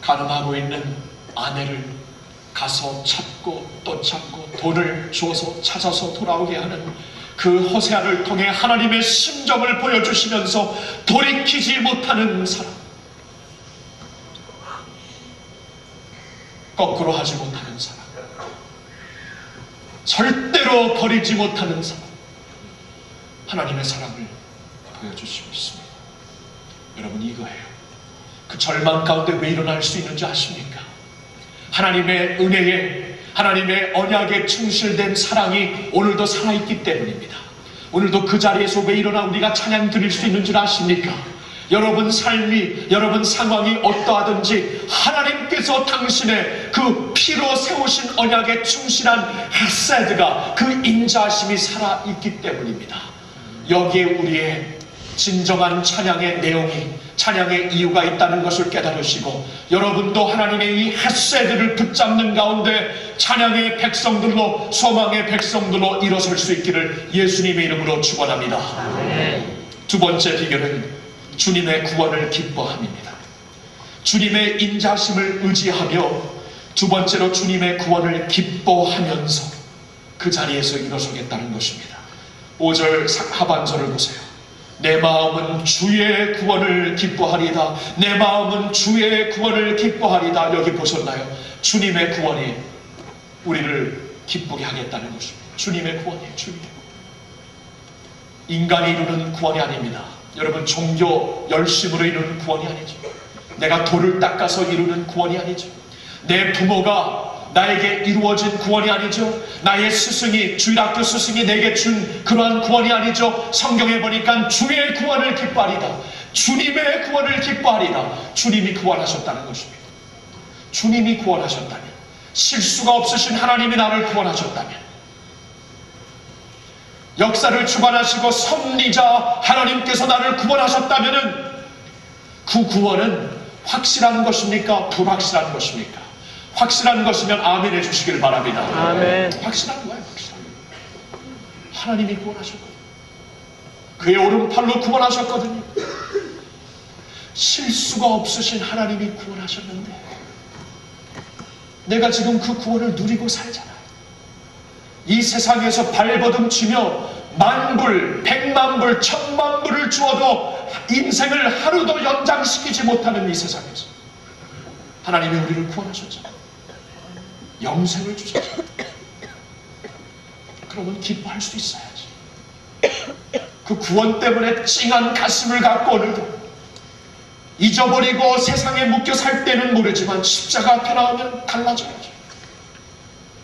가늠하고 있는 아내를 가서 찾고 또 찾고 돈을 주어서 찾아서 돌아오게 하는 그 호세아를 통해 하나님의 심정을 보여주시면서 돌이키지 못하는 사람, 거꾸로 하지 못하는 사람, 절대로 버리지 못하는 사람, 하나님의 사랑을 보여주시고 있습니다. 여러분, 이거예요. 그 절망 가운데 왜 일어날 수 있는지 아십니까? 하나님의 은혜에, 하나님의 언약에 충실된 사랑이 오늘도 살아있기 때문입니다. 오늘도 그 자리에서 왜 일어나 우리가 찬양 드릴 수 있는 줄 아십니까? 여러분 삶이, 여러분 상황이 어떠하든지 하나님께서 당신의 그 피로 세우신 언약에 충실한 헤세드가, 그 인자하심이 살아있기 때문입니다. 여기에 우리의 진정한 찬양의 내용이, 찬양의 이유가 있다는 것을 깨달으시고, 여러분도 하나님의 이 헤세드를 붙잡는 가운데 찬양의 백성들로, 소망의 백성들로 일어설 수 있기를 예수님의 이름으로 축원합니다. 두 번째 비결은 주님의 구원을 기뻐함입니다. 주님의 인자심을 의지하며 두 번째로 주님의 구원을 기뻐하면서 그 자리에서 일어서겠다는 것입니다. 5절 하반절을 보세요. 내 마음은 주의 구원을 기뻐하리다. 내 마음은 주의 구원을 기뻐하리다. 여기 보셨나요? 주님의 구원이 우리를 기쁘게 하겠다는 것입니다. 주님의 구원이에요. 주님의 구원. 인간이 이루는 구원이 아닙니다. 여러분, 종교 열심으로 이루는 구원이 아니죠. 내가 돌을 닦아서 이루는 구원이 아니죠. 내 부모가 나에게 이루어진 구원이 아니죠. 나의 스승이, 주일학교 스승이 내게 준 그러한 구원이 아니죠. 성경에 보니까 주의 구원을 기뻐하리다. 주님의 구원을 기뻐하리다. 주님이 구원하셨다는 것입니다. 주님이 구원하셨다면, 실수가 없으신 하나님이 나를 구원하셨다면, 역사를 주관하시고 섭리자 하나님께서 나를 구원하셨다면 그 구원은 확실한 것입니까? 불확실한 것입니까? 확실한 것이면 아멘 해주시길 바랍니다. 아멘. 확실한 거예요. 확실한 거예요. 하나님이 구원하셨거든요. 그의 오른팔로 구원하셨거든요. 실수가 없으신 하나님이 구원하셨는데 내가 지금 그 구원을 누리고 살잖아요. 이 세상에서 발버둥치며 만불, 백만불, 천만불을 주어도 인생을 하루도 연장시키지 못하는 이 세상에서 하나님이 우리를 구원하셨잖아요. 영생을 주셨잖아요. 그러면 기뻐할 수 있어야지. 그 구원 때문에 찡한 가슴을 갖고 오늘도 잊어버리고 세상에 묶여 살 때는 모르지만 십자가 앞에 나오면 달라져야죠.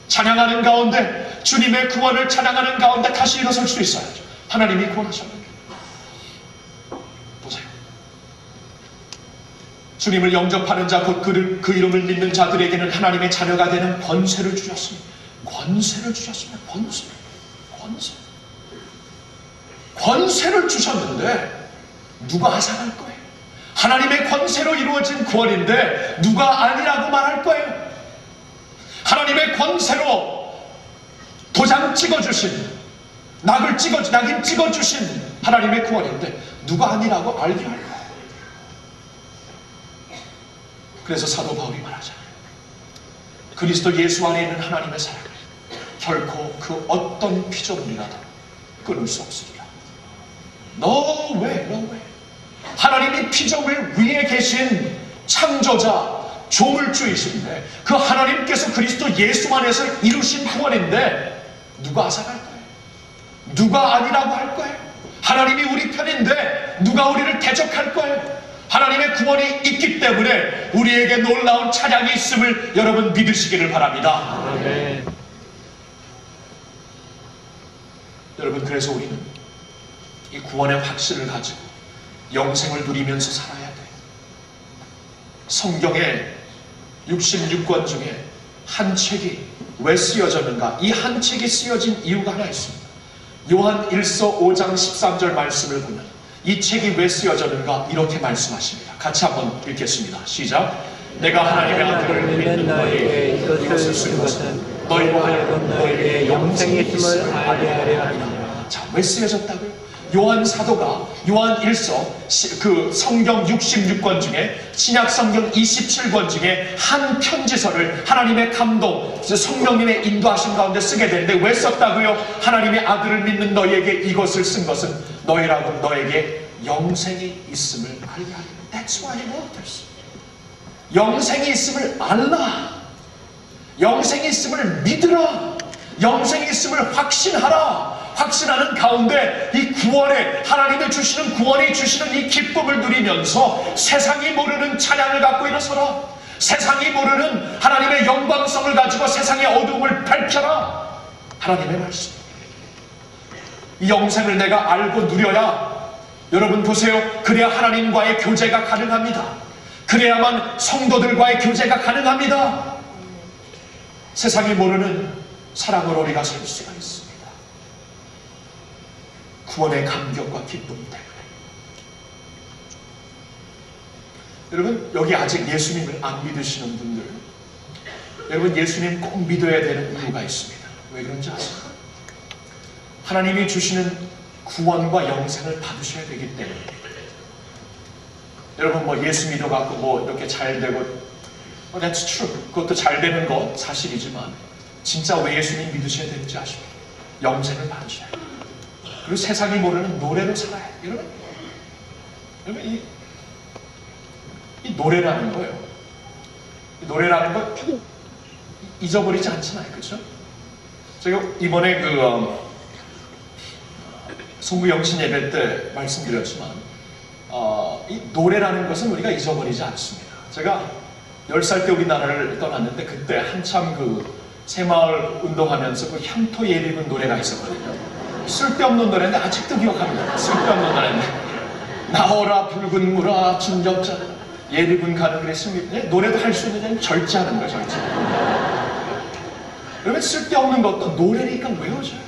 찬양하는 가운데, 주님의 구원을 찬양하는 가운데 다시 일어설 수 있어야죠. 하나님이 구원하셨는데. 보세요. 주님을 영접하는 자, 곧 그 이름을 믿는 자들에게는 하나님의 자녀가 되는 권세를 주셨습니다. 권세를 주셨습니다. 권세를 주셨는데 누가 앗아갈 거예요? 하나님의 권세로 이루어진 구원인데 누가 아니라고 말할 거예요? 하나님의 권세로 도장 찍어주신, 낙인 찍어주신 하나님의 구원인데 누가 아니라고 알게 할 거예요? 그래서 사도 바울이 말하잖아요. 그리스도 예수 안에 있는 하나님의 사랑을 결코 그 어떤 피조물이라도 끊을 수 없으리라. 너 왜? 하나님이 피조물 위에 계신 창조자, 조물주이신데 그 하나님께서 그리스도 예수 안에서 이루신 구원인데 누가 앗아갈 거예요? 누가 아니라고 할 거예요? 하나님이 우리 편인데 누가 우리를 대적할 거예요? 하나님의 구원이 있기 때문에 우리에게 놀라운 찬양이 있음을 여러분 믿으시기를 바랍니다. 아멘. 여러분, 그래서 우리는 이 구원의 확신을 가지고 영생을 누리면서 살아야 돼요. 성경의 66권 중에 한 책이 왜 쓰여졌는가? 이 한 책이 쓰여진 이유가 하나 있습니다. 요한 1서 5장 13절 말씀을 보면 이 책이 왜 쓰여졌는가? 이렇게 말씀하십니다. 같이 한번 읽겠습니다. 시작. 내가 하나님의 아들을 믿는 너에게 이것을 쓴 것은 너희로 하여금 너에게 영생이 있음을 알게 하려 함이라. 자, 왜 쓰여졌다고요? 요한 사도가 요한 1서 그 성경 66권 중에 신약 성경 27권 중에 한 편지서를 하나님의 감동, 성령님의 인도하심 가운데 쓰게 되는데 왜 썼다고요? 하나님의 아들을 믿는 너희에게 이것을 쓴 것은 너희라고 너에게 영생이 있음을 알게 하리라. That's why he wrote this. 영생이 있음을 알라. 영생이 있음을 믿으라. 영생이 있음을 확신하라. 확신하는 가운데 이 구원에 하나님이 주시는 구원이 주시는 이 기쁨을 누리면서 세상이 모르는 찬양을 갖고 일어서라. 세상이 모르는 하나님의 영광성을 가지고 세상의 어두움을 밝혀라. 하나님의 말씀. 이 영생을 내가 알고 누려야, 여러분 보세요, 그래야 하나님과의 교제가 가능합니다. 그래야만 성도들과의 교제가 가능합니다. 세상이 모르는 사랑으로 우리가 살 수가 있습니다. 구원의 감격과 기쁨 때문에. 여러분, 여기 아직 예수님을 안 믿으시는 분들, 여러분 예수님 꼭 믿어야 되는 이유가 있습니다. 왜 그런지 아세요? 하나님이 주시는 구원과 영생을 받으셔야 되기 때문에. 여러분 뭐 예수 믿어갖고 뭐 이렇게 잘 되고, that's true. 그것도 잘 되는 거 사실이지만 진짜 왜 예수님 믿으셔야 되는지 아십니까? 영생을 받으셔야 돼요. 그리고 세상이 모르는 노래로 살아야 돼요. 여러분 이 노래라는 거예요. 이 노래라는 거 잊어버리지 않잖아요. 그렇죠? 제가 이번에 송구영신 예배 때 말씀드렸지만 이 노래라는 것은 우리가 잊어버리지 않습니다. 제가 10살 때 우리나라를 떠났는데 그때 한참 그 새마을 운동하면서 그 향토 예비군 노래가 있었거든요. 쓸데없는 노래인데 아직도 기억합니다. 쓸데없는 노래인데 나오라 붉은 무라 진정자 예비군 가는 그랬습니다. 노래도 할 수 있는 데는 절제하는 거예요. 절제. 여러분 쓸데없는 것도 노래니까 외워져요.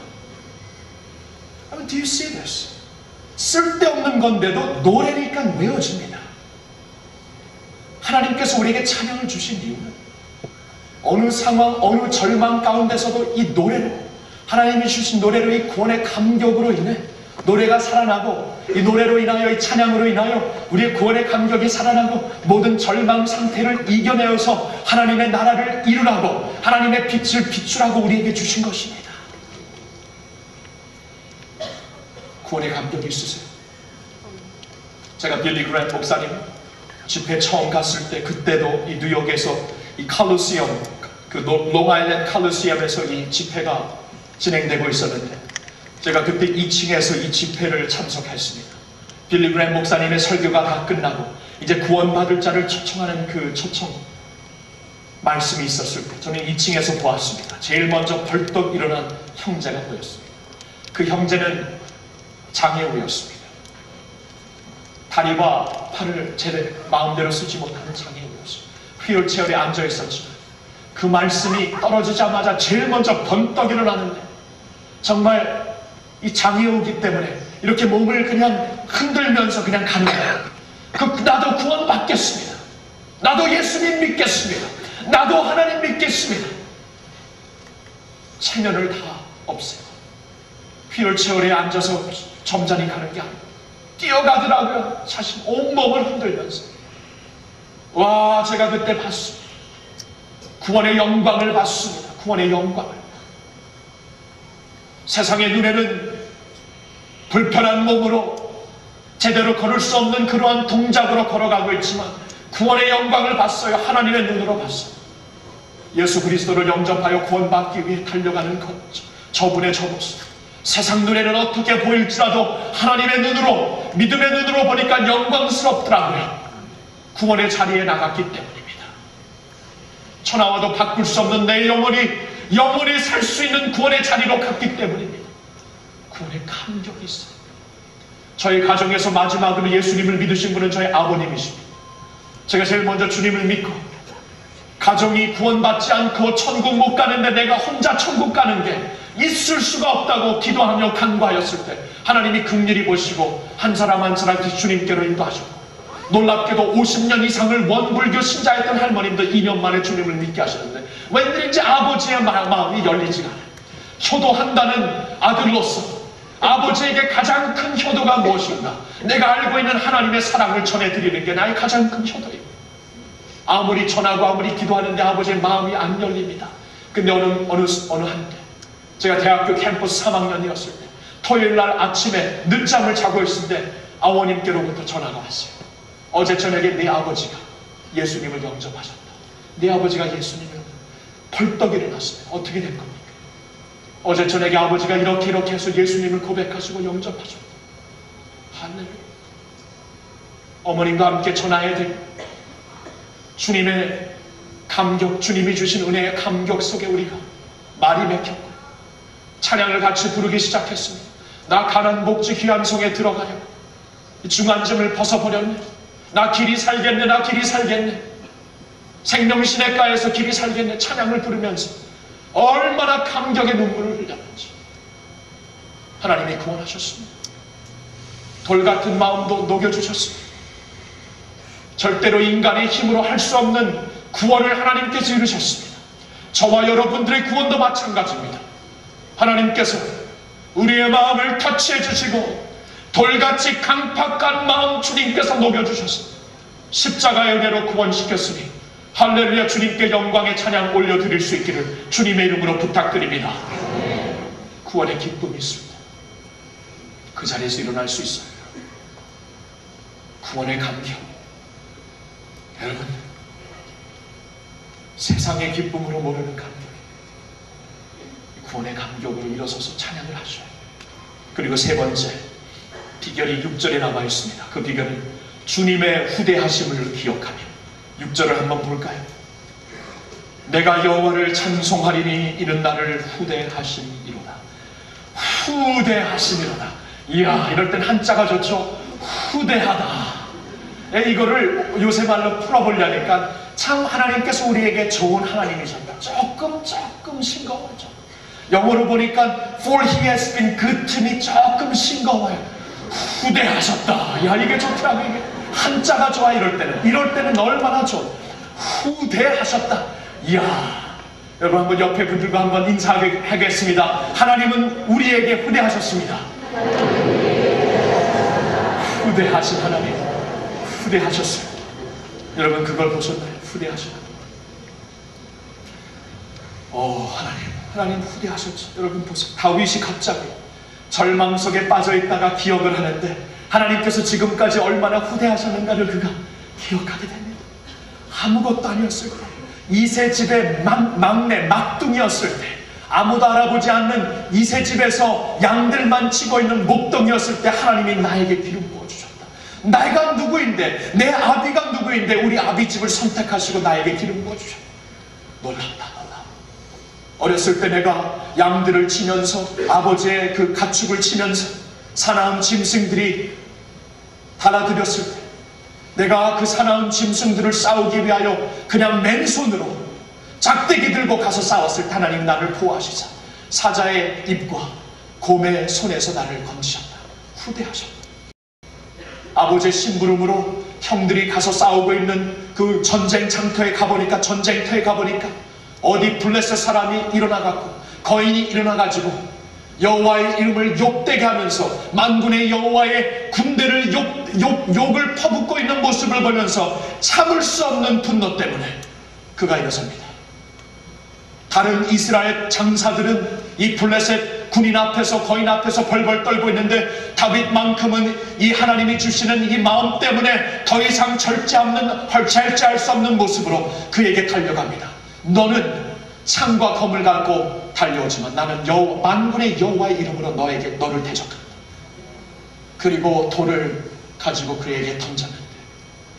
여러분 do you see this? 쓸데없는 건데도 노래니까 외워집니다. 하나님께서 우리에게 찬양을 주신 이유는 어느 상황, 어느 절망 가운데서도 이 노래로, 하나님이 주신 노래로 이 구원의 감격으로 인해 노래가 살아나고, 이 노래로 인하여, 이 찬양으로 인하여 우리의 구원의 감격이 살아나고 모든 절망 상태를 이겨내어서 하나님의 나라를 이루라고, 하나님의 빛을 비추라고 우리에게 주신 것입니다. 구원의 감격이 있으세요? 제가 빌리 그랜 목사님 집회 처음 갔을 때, 그때도 이 뉴욕에서 이 칼로시엄, 그 롱아일랜드 칼로시엄에서 이 집회가 진행되고 있었는데 제가 그때 2층에서 이 집회를 참석했습니다. 빌리 그랜 목사님의 설교가 다 끝나고 이제 구원받을 자를 초청하는 그 초청 말씀이 있었을 때 저는 2층에서 보았습니다. 제일 먼저 벌떡 일어난 형제가 보였습니다. 그 형제는 장애우였습니다. 다리와 팔을 제대로 마음대로 쓰지 못하는 장애우였습니다. 휠체어에 앉아 있었지만 그 말씀이 떨어지자마자 제일 먼저 번떡 일어나는데, 정말 이 장애우기 때문에 이렇게 몸을 그냥 흔들면서 그냥 가는 거예요. 나도 구원 받겠습니다. 나도 예수님 믿겠습니다. 나도 하나님 믿겠습니다. 체면을 다 없애고 휠체어에 앉아서 점잖이 가는 게 아니고 뛰어가더라고요. 자신 온몸을 흔들면서. 와, 제가 그때 봤습니다. 구원의 영광을 봤습니다. 구원의 영광을. 세상의 눈에는 불편한 몸으로 제대로 걸을 수 없는 그러한 동작으로 걸어가고 있지만 구원의 영광을 봤어요. 하나님의 눈으로 봤어요. 예수 그리스도를 영접하여 구원받기 위해 달려가는 것, 저분의 저 모습. 세상 눈에는 어떻게 보일지라도 하나님의 눈으로, 믿음의 눈으로 보니까 영광스럽더라고요. 구원의 자리에 나갔기 때문입니다. 천하와도 바꿀 수 없는 내 영원히 살 수 있는 구원의 자리로 갔기 때문입니다. 구원의 감격이 있어요. 저희 가정에서 마지막으로 예수님을 믿으신 분은 저희 아버님이십니다. 제가 제일 먼저 주님을 믿고 가정이 구원받지 않고 천국 못 가는데 내가 혼자 천국 가는 게 있을 수가 없다고 기도하며 간구하였을 때 하나님이 긍휼히 보시고 한 사람 한 사람씩 주님께로 인도하셨고, 놀랍게도 50년 이상을 원불교 신자였던 할머님도 2년 만에 주님을 믿게 하셨는데 웬일인지 아버지의 마음이 열리지가 않아요. 효도한다는 아들로서 아버지에게 가장 큰 효도가 무엇인가? 내가 알고 있는 하나님의 사랑을 전해드리는 게 나의 가장 큰 효도예요. 아무리 전하고 아무리 기도하는데 아버지의 마음이 안 열립니다. 근데 어느 한때 제가 대학교 캠퍼스 3학년이었을 때 토요일날 아침에 늦잠을 자고 있을 때 아버님께로부터 전화가 왔어요. 어제 저녁에 네 아버지가 예수님을 영접하셨다. 네 아버지가 예수님을 벌떡 일어났어요. 어떻게 된 겁니까? 어제 저녁에 아버지가 이렇게 해서 예수님을 고백하시고 영접하셨다. 할렐루야. 어머님과 함께 전화해야 될 주님의 감격, 주님이 주신 은혜의 감격 속에 우리가 말이 맥혔고 찬양을 같이 부르기 시작했습니다. 나 가난 복지 귀한 성에 들어가려고 이 중한점을 벗어버렸네. 나 길이 살겠네. 나 길이 살겠네. 생명시내가에서 길이 살겠네. 찬양을 부르면서 얼마나 감격의 눈물을 흘렸는지 하나님이 구원하셨습니다. 돌같은 마음도 녹여주셨습니다. 절대로 인간의 힘으로 할 수 없는 구원을 하나님께서 이루셨습니다. 저와 여러분들의 구원도 마찬가지입니다. 하나님께서 우리의 마음을 터치해 주시고 돌같이 강팍한 마음 주님께서 녹여주셨습니다. 십자가의 은혜로 구원시켰으니 할렐루야. 주님께 영광의 찬양 올려드릴 수 있기를 주님의 이름으로 부탁드립니다. 구원의 기쁨이 있습니다. 그 자리에서 일어날 수 있어요. 구원의 감격. 여러분, 세상의 기쁨으로 모르는 감격, 구원의 감격으로 일어서서 찬양을 하셔요. 그리고 세 번째 비결이 6절에 남아 있습니다. 그 비결은 주님의 후대하심을 기억하며 6절을 한번 볼까요? 내가 여호와를 찬송하리니 이는 나를 후대하심이로다. 후대하심이로다. 이야, 이럴 땐 한자가 좋죠. 후대하다. 이거를 요새 말로 풀어보려니까 참 하나님께서 우리에게 좋은 하나님이셨다. 조금 싱거워져. 영어로 보니까 for he has been good to me 조금 싱거워요. 후대하셨다. 야, 이게 좋더라고. 이게 한자가 좋아. 이럴 때는 얼마나 좋아. 후대하셨다. 이야, 여러분 한번 옆에 분들과 한번 인사하겠습니다. 하나님은 우리에게 후대하셨습니다. 후대하신 하나님, 후대하셨어요. 여러분 그걸 보셨나요? 후대하셨다. 하나님 후대하셨죠. 여러분 보세요. 다윗이 갑자기 절망 속에 빠져있다가 기억을 하는데 하나님께서 지금까지 얼마나 후대하셨는가를 그가 기억하게 됩니다. 아무것도 아니었을 때, 이새집의 막내 막둥이였을 때, 아무도 알아보지 않는 이새집에서 양들만 치고 있는 목동이었을 때 하나님이 나에게 기름 부어주셨다. 내가 누구인데, 내 아비가 누구인데 우리 아비집을 선택하시고 나에게 기름 부어주셨다. 놀랍다. 어렸을 때 내가 양들을 치면서 아버지의 그 가축을 치면서 사나운 짐승들이 달아들였을 때 내가 그 사나운 짐승들을 싸우기 위하여 그냥 맨손으로 작대기 들고 가서 싸웠을 때 하나님 나를 보호하시자 사자의 입과 곰의 손에서 나를 건지셨다. 후대하셨다. 아버지의 심부름으로 형들이 가서 싸우고 있는 그 전쟁 장터에 가보니까 어디 블레셋 사람이 일어나갖고 거인이 일어나가지고 여호와의 이름을 욕되게 하면서 만군의 여호와의 군대를 욕을 퍼붓고 있는 모습을 보면서 참을 수 없는 분노 때문에 그가 일어섭니다. 다른 이스라엘 장사들은 이 블레셋 군인 앞에서 거인 앞에서 벌벌 떨고 있는데 다윗만큼은 이 하나님이 주시는 이 마음 때문에 더 이상 절제할 수 없는 모습으로 그에게 달려갑니다. 너는 창과 검을 갖고 달려오지만 나는 만군의 여호와의 이름으로 너를 대적한다. 그리고 돌을 가지고 그에게 던졌는데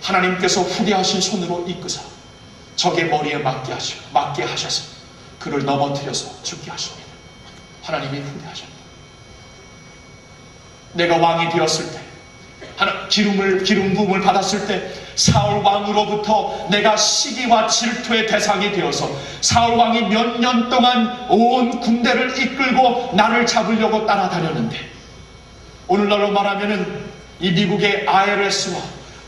하나님께서 후대하신 손으로 이끄사 적의 머리에 맞게 하셔서 그를 넘어뜨려서 죽게 하십니다. 하나님이 후대하셨다. 내가 왕이 되었을 때 기름 부음을 받았을 때 사울 왕으로부터 내가 시기와 질투의 대상이 되어서 사울 왕이 몇 년 동안 온 군대를 이끌고 나를 잡으려고 따라다녔는데 오늘날로 말하면은 이 미국의 IRS와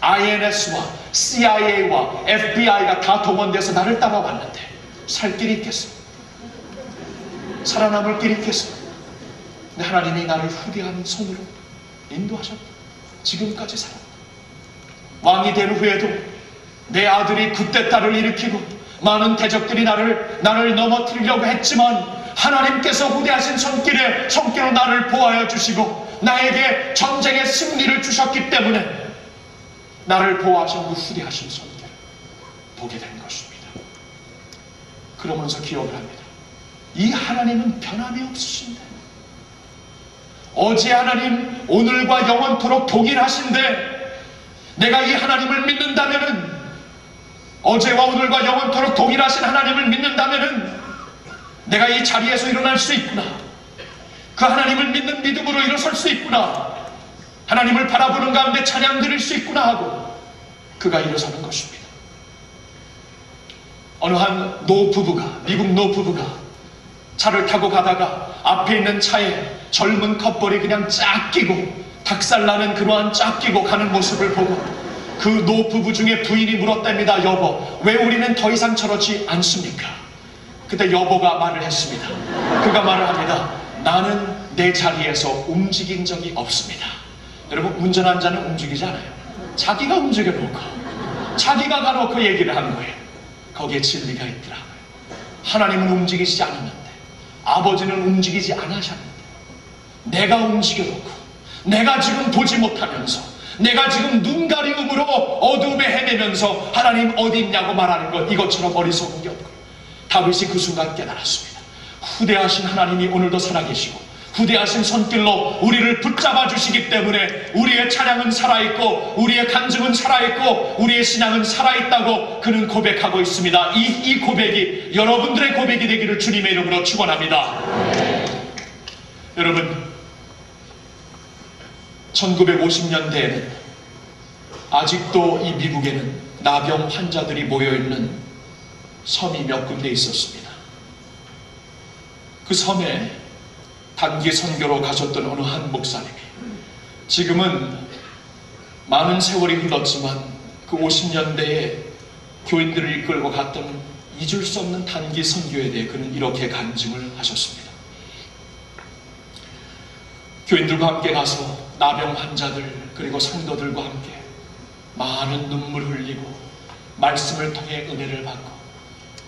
INS와 CIA와 FBI가 다 동원돼서 나를 따라왔는데 살 길이 있겠어? 살아남을 길이 있겠어? 근데 하나님이 나를 후대한 손으로 인도하셨다. 지금까지 살았다. 왕이 된 후에도 내 아들이 굿대딸을 일으키고 많은 대적들이 나를 넘어뜨리려고 했지만 하나님께서 후대하신 손길로 나를 보호하여 주시고 나에게 전쟁의 승리를 주셨기 때문에 나를 보호하신 그 후대하신 손길을 보게 된 것입니다. 그러면서 기억을 합니다. 이 하나님은 변함이 없으신데, 어제 하나님 오늘과 영원토록 동일하신데, 내가 이 하나님을 믿는다면은, 어제와 오늘과 영원토록 동일하신 하나님을 믿는다면은 내가 이 자리에서 일어날 수 있구나. 그 하나님을 믿는 믿음으로 일어설 수 있구나. 하나님을 바라보는 가운데 찬양 드릴 수 있구나 하고 그가 일어서는 것입니다. 어느 한 노부부가, 미국 노부부가 차를 타고 가다가 앞에 있는 차에 젊은 커플이 그냥 쫙 끼고 닭살나는 그러한 쫙 끼고 가는 모습을 보고 그 노부부 중에 부인이 물었답니다. 여보, 왜 우리는 더 이상 저러지 않습니까? 그때 여보가 말을 했습니다. 그가 말을 합니다. 나는 내 자리에서 움직인 적이 없습니다. 여러분, 운전한 자는 움직이지 않아요. 자기가 움직여놓고 자기가 가놓고 얘기를 한 거예요. 거기에 진리가 있더라고요. 하나님은 움직이시지 않았는데, 아버지는 움직이지 않으셨는데, 내가 움직여놓고 내가 지금 보지 못하면서, 내가 지금 눈가리움으로 어둠에 헤매면서 하나님 어디 있냐고 말하는 것, 이것처럼 어리석은 게 없고요. 다윗이 그 순간 깨달았습니다. 후대하신 하나님이 오늘도 살아계시고 후대하신 손길로 우리를 붙잡아 주시기 때문에 우리의 찬양은 살아있고 우리의 간증은 살아있고 우리의 신앙은 살아있다고 그는 고백하고 있습니다. 이 고백이 여러분들의 고백이 되기를 주님의 이름으로 축원합니다. 여러분, 1950년대에는 아직도 이 미국에는 나병 환자들이 모여있는 섬이 몇 군데 있었습니다. 그 섬에 단기 선교로 가셨던 어느 한 목사님이, 지금은 많은 세월이 흘렀지만 그 50년대에 교인들을 이끌고 갔던 잊을 수 없는 단기 선교에 대해 그는 이렇게 간증을 하셨습니다. 교인들과 함께 가서 나병 환자들 그리고 성도들과 함께 많은 눈물 흘리고 말씀을 통해 은혜를 받고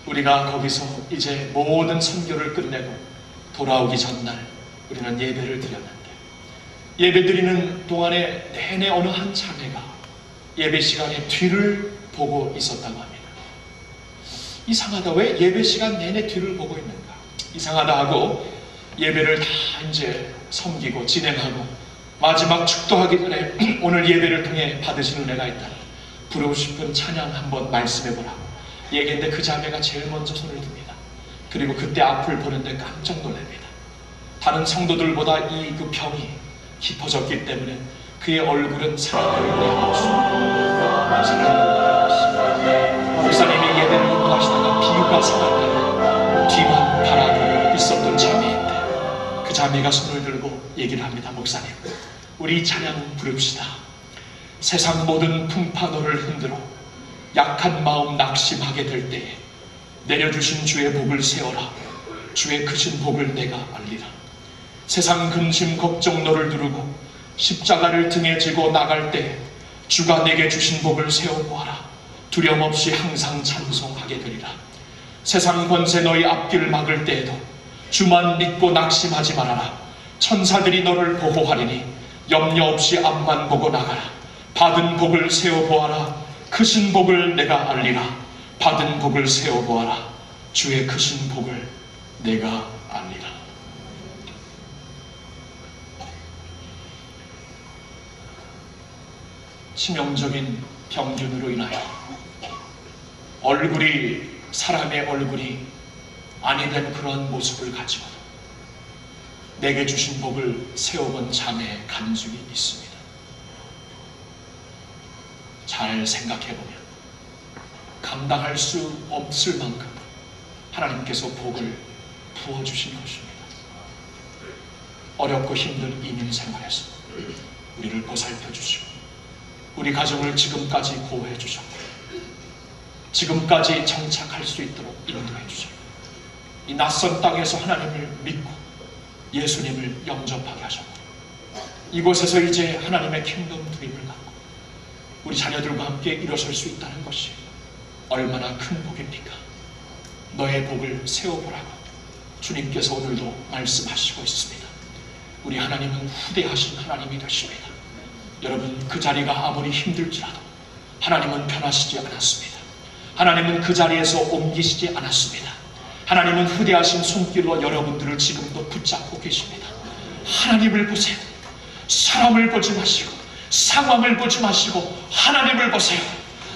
우리가 거기서 이제 모든 선교를 끝내고 돌아오기 전날 우리는 예배를 드렸는데, 예배 드리는 동안에 내내 어느 한 자매가 예배 시간에 뒤를 보고 있었다고 합니다. 이상하다, 왜 예배 시간 내내 뒤를 보고 있는가, 이상하다 하고 예배를 다 이제 섬기고 진행하고 마지막 축도하기 전에 오늘 예배를 통해 받으신 은혜가 있다, 부르고 싶은 찬양 한번 말씀해보라고 얘기했는데 그 자매가 제일 먼저 손을 듭니다. 그리고 그때 앞을 보는데 깜짝 놀랍니다. 다른 성도들보다 그 병이 깊어졌기 때문에 그의 얼굴은 사랑을 내었습니다. 목사님이 예배를 인도하시다가 비유가 생각나요. 뒤만 바라보고 있었던 자매인데 그 자매가 손을 들고 얘기를 합니다. 목사님, 우리 찬양 부릅시다. 세상 모든 풍파노를 흔들어 약한 마음 낙심하게 될 때에 내려주신 주의 복을 세워라. 주의 크신 복을 내가 알리라. 세상 근심 걱정 너를 두르고 십자가를 등에 지고 나갈 때에 주가 내게 주신 복을 세워보아라. 두려움 없이 항상 찬송하게 되리라. 세상 권세 너희 앞길 막을 때에도 주만 믿고 낙심하지 말아라. 천사들이 너를 보호하리니 염려 없이 앞만 보고 나가라. 받은 복을 세워보아라. 크신 복을 내가 알리라. 받은 복을 세워보아라. 주의 크신 복을 내가 알리라. 치명적인 병균으로 인하여 사람의 얼굴이 아니 된 그런 모습을 가지고 내게 주신 복을 세워본 자매의 간증이 있습니다. 잘 생각해보면 감당할 수 없을 만큼 하나님께서 복을 부어주신 것입니다. 어렵고 힘든 이민 생활에서 우리를 보살펴 주시고 우리 가정을 지금까지 보호해 주셨고 지금까지 정착할 수 있도록 인도해 주셨고 이 낯선 땅에서 하나님을 믿고 예수님을 영접하게 하셨고 이곳에서 이제 하나님의 킹덤 드림을 갖고 우리 자녀들과 함께 일어설 수 있다는 것이 얼마나 큰 복입니까? 너의 복을 세워보라고 주님께서 오늘도 말씀하시고 있습니다. 우리 하나님은 후대하신 하나님이 되십니다. 여러분, 그 자리가 아무리 힘들지라도 하나님은 변하시지 않았습니다. 하나님은 그 자리에서 옮기시지 않았습니다. 하나님은 후대하신 손길로 여러분들을 지금도 붙잡고 계십니다. 하나님을 보세요. 사람을 보지 마시고 상황을 보지 마시고 하나님을 보세요.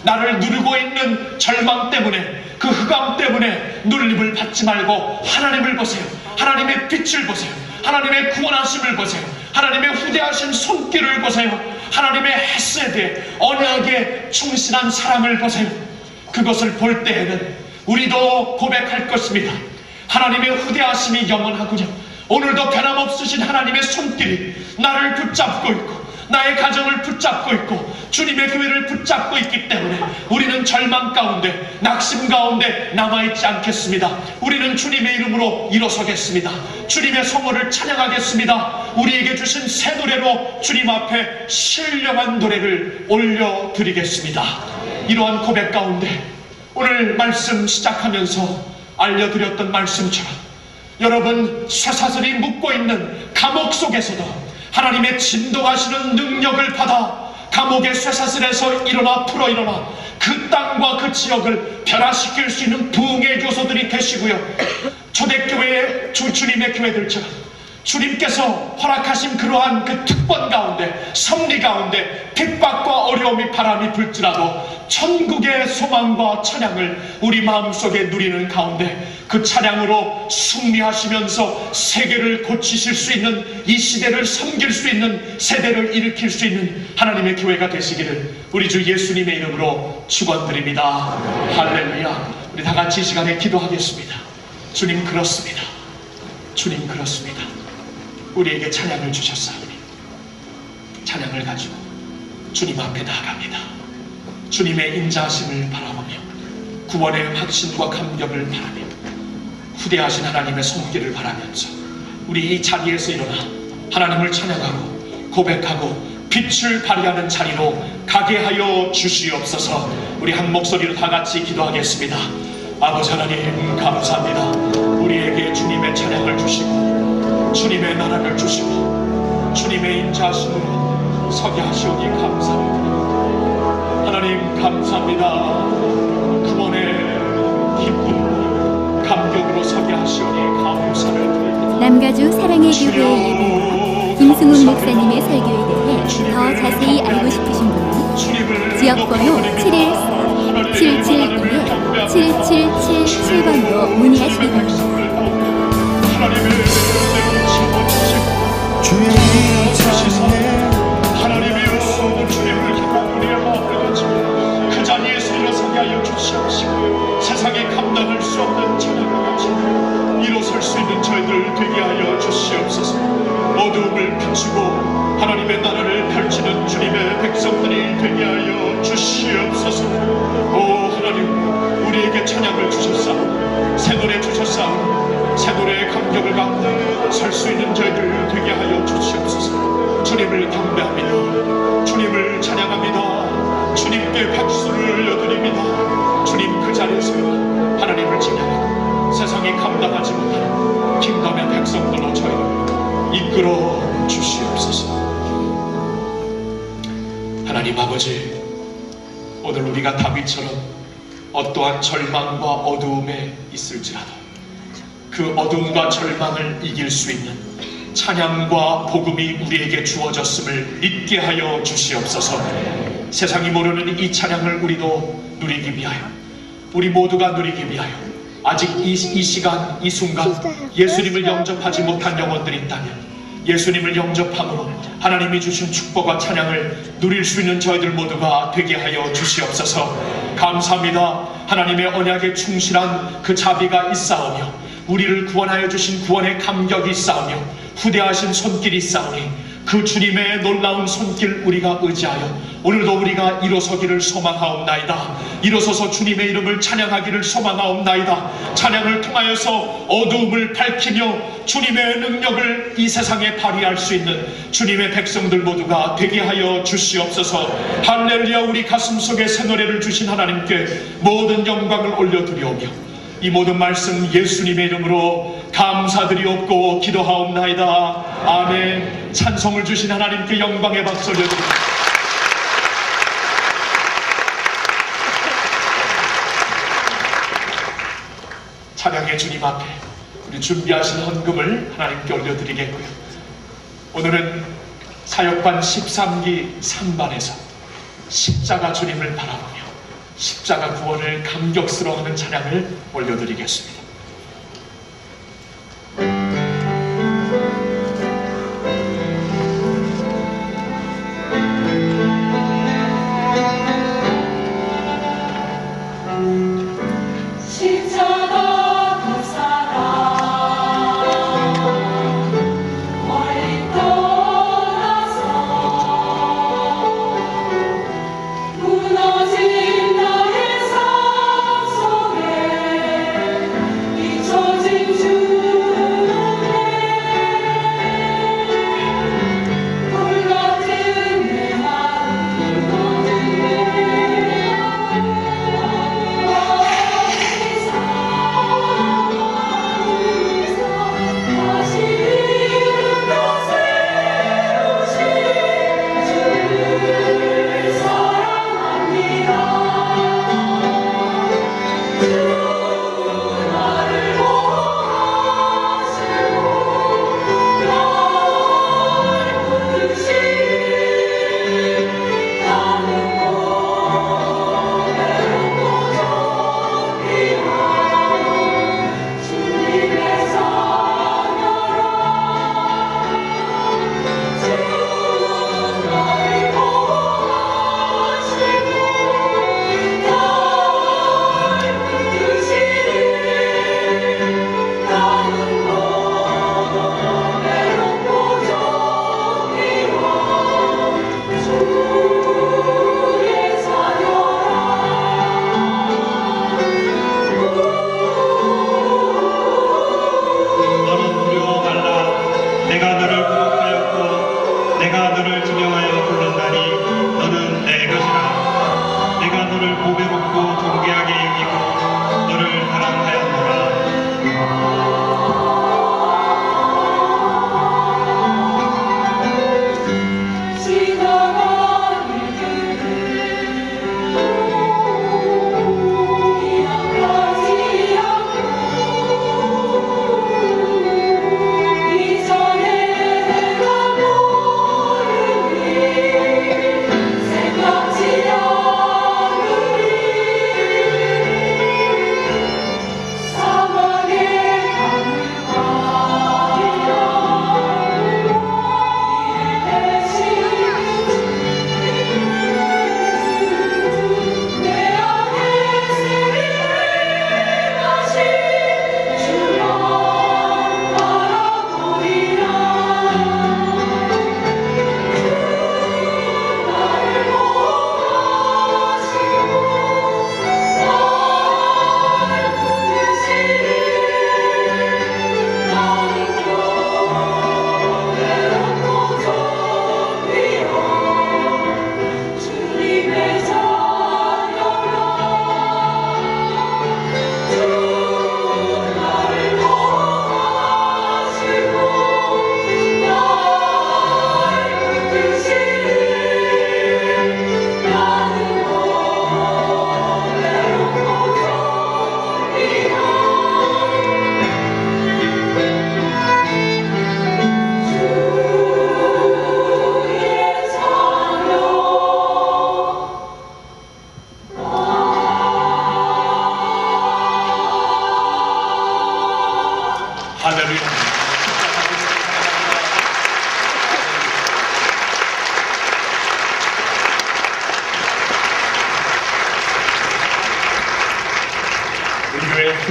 나를 누르고 있는 절망 때문에 그 흑암 때문에 눌림을 받지 말고 하나님을 보세요. 하나님의 빛을 보세요. 하나님의 구원하심을 보세요. 하나님의 후대하신 손길을 보세요. 하나님의 헤세드에 언약에 충실한 사랑을 보세요. 그것을 볼 때에는 우리도 고백할 것입니다. 하나님의 후대하심이 영원하군요. 오늘도 변함없으신 하나님의 손길이 나를 붙잡고 있고 나의 가정을 붙잡고 있고 주님의 교회를 붙잡고 있기 때문에 우리는 절망 가운데 낙심 가운데 남아있지 않겠습니다. 우리는 주님의 이름으로 일어서겠습니다. 주님의 성호를 찬양하겠습니다. 우리에게 주신 새 노래로 주님 앞에 신령한 노래를 올려드리겠습니다. 이러한 고백 가운데 오늘 말씀 시작하면서 알려드렸던 말씀처럼 여러분 쇠사슬이 묶고 있는 감옥 속에서도 하나님의 진동하시는 능력을 받아 감옥의 쇠사슬에서 일어나 풀어일어나 그 땅과 그 지역을 변화시킬 수 있는 부흥의 요소들이 되시고요. 초대교회의 주님의 교회들처럼 주님께서 허락하신 그러한 그 특권 가운데 섭리 가운데 핍박과 어려움이 바람이 불지라도 천국의 소망과 찬양을 우리 마음속에 누리는 가운데 그 찬양으로 승리하시면서 세계를 고치실 수 있는 이 시대를 섬길 수 있는 세대를 일으킬 수 있는 하나님의 교회가 되시기를 우리 주 예수님의 이름으로 축원드립니다. 할렐루야. 우리 다 같이 이 시간에 기도하겠습니다. 주님 그렇습니다. 주님 그렇습니다. 우리에게 찬양을 주셨사오니 찬양을 가지고 주님 앞에 나아갑니다. 주님의 인자하심을 바라보며 구원의 확신과 감격을 바라며 후대하신 하나님의 손길을 바라면서 우리 이 자리에서 일어나 하나님을 찬양하고 고백하고 빛을 발휘하는 자리로 가게 하여 주시옵소서. 우리 한 목소리로 다 같이 기도하겠습니다. 아버지 하나님 감사합니다. 우리에게 주님의 찬양을 주시고 주님의 나라를 주시고 주님의 인자하심으로 서게 하시오니 감사를 드립니다. 하나님 감사합니다. 구원의 기쁨 감격으로 서게 하시오니 감사를 드립니다. 남가주 사랑의 교회의 예배와 김승훈 목사님의 설교에 대해 더 자세히 알고 싶으신 분은 지역번호 714-772-7777번으로 문의하시기 바랍니다. 주의 하나님이여 주님을 향한 우리의 마음을 가지고 그 자리에서 일어서게 하여 주시옵시고 세상에 감당할 수 없는 찬양을 가지고 일어설 수 있는 저희들 되게 하여 주시옵소서. 어두움을 비추고 하나님의 나라를 펼치는 주님의 백성들이 되게 하여 주시옵소서. 오 하나님 우리에게 찬양을 주셨사오니 새 노래 주셨사오니 새 노래의 감격을 갖고 설 수 있는 저희들 되게 하여 주시옵소서. 주님을 경배합니다. 주님을 찬양합니다. 주님께 박수를 올려드립니다. 주님 그 자리에서 하나님을 찬양하고 세상이 감당하지 못하는 킹덤의 백성들로 저희를 이끌어 주시옵소서. 하나님 아버지 오늘 우리가 다윗처럼 어떠한 절망과 어두움에 있을지라도 그 어둠과 절망을 이길 수 있는 찬양과 복음이 우리에게 주어졌음을 잊게 하여 주시옵소서. 세상이 모르는 이 찬양을 우리도 누리기 위하여 우리 모두가 누리기 위하여 아직 이 시간 이 순간 예수님을 영접하지 못한 영혼들이 있다면 예수님을 영접함으로 하나님이 주신 축복과 찬양을 누릴 수 있는 저희들 모두가 되게 하여 주시옵소서. 감사합니다. 하나님의 언약에 충실한 그 자비가 있사오며 우리를 구원하여 주신 구원의 감격이 있사오며 후대하신 손길이 있사오니 그 주님의 놀라운 손길 우리가 의지하여 오늘도 우리가 일어서기를 소망하옵나이다. 일어서서 주님의 이름을 찬양하기를 소망하옵나이다. 찬양을 통하여서 어두움을 밝히며 주님의 능력을 이 세상에 발휘할 수 있는 주님의 백성들 모두가 되게 하여 주시옵소서. 할렐루야. 우리 가슴속에 새 노래를 주신 하나님께 모든 영광을 올려드리오며 이 모든 말씀 예수님의 이름으로 감사드리옵고 기도하옵나이다. 아멘. 찬송을 주신 하나님께 영광의 박수 올려드립니다. 찬양의 주님 앞에 우리 준비하신 헌금을 하나님께 올려드리겠고요. 오늘은 사역반 13기 3반에서 십자가 주님을 바라보며 십자가 구원을 감격스러워하는 찬양을 올려드리겠습니다.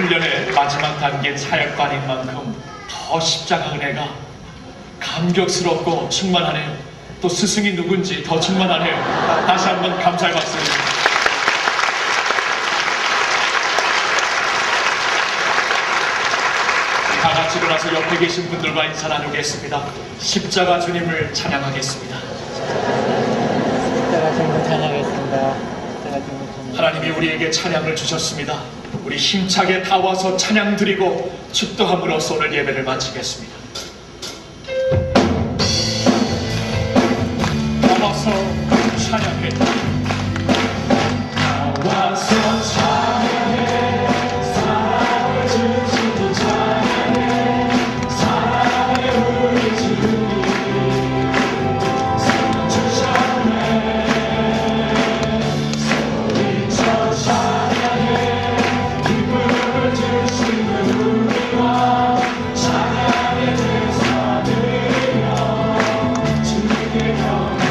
훈련의 마지막 단계 사역반인 만큼 더 십자가 은혜가 감격스럽고 충만하네요. 또 스승이 누군지 더 충만하네요. 다시 한번 감사의 박수입니다. 다 같이 일어나서 옆에 계신 분들과 인사 나누겠습니다. 십자가 주님을 찬양하겠습니다. 십자가 주님을 찬양하겠습니다. 십자가 주님을 찬양. 하나님이 우리에게 찬양을 주셨습니다. 우리 힘차게 다 와서 찬양 드리고 축도함으로써 오늘 예배를 마치겠습니다. 다 와서 찬양해. 다 와서 찬양해. 사랑을 주시고 찬양해. 사랑해 우리 주님 상 주셨네. 소리쳐 찬양해. 기쁨을 주시는 우리와 찬양의 제사 드리며 주님께 경배.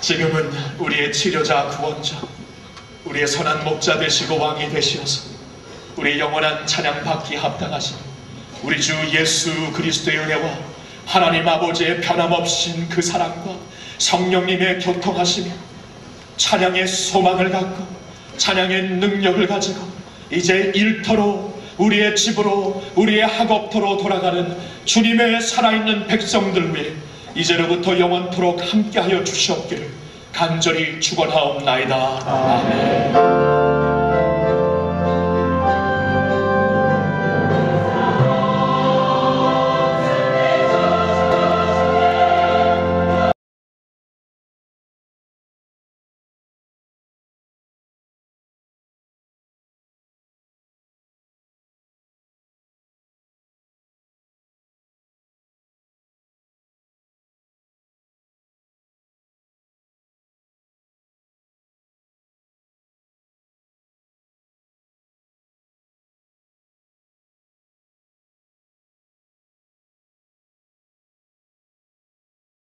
지금은 우리의 치료자 구원자, 우리의 선한 목자 되시고 왕이 되시어서 우리 영원한 찬양 받기 합당하신 우리 주 예수 그리스도의 은혜와 하나님 아버지의 변함없인 그 사랑과 성령님의 교통하심이 찬양의 소망을 갖고 찬양의 능력을 가지고 이제 일터로 우리의 집으로 우리의 학업터로 돌아가는 주님의 살아있는 백성들 위해 이제로부터 영원토록 함께하여 주시옵기를 간절히 축원하옵나이다. 아멘.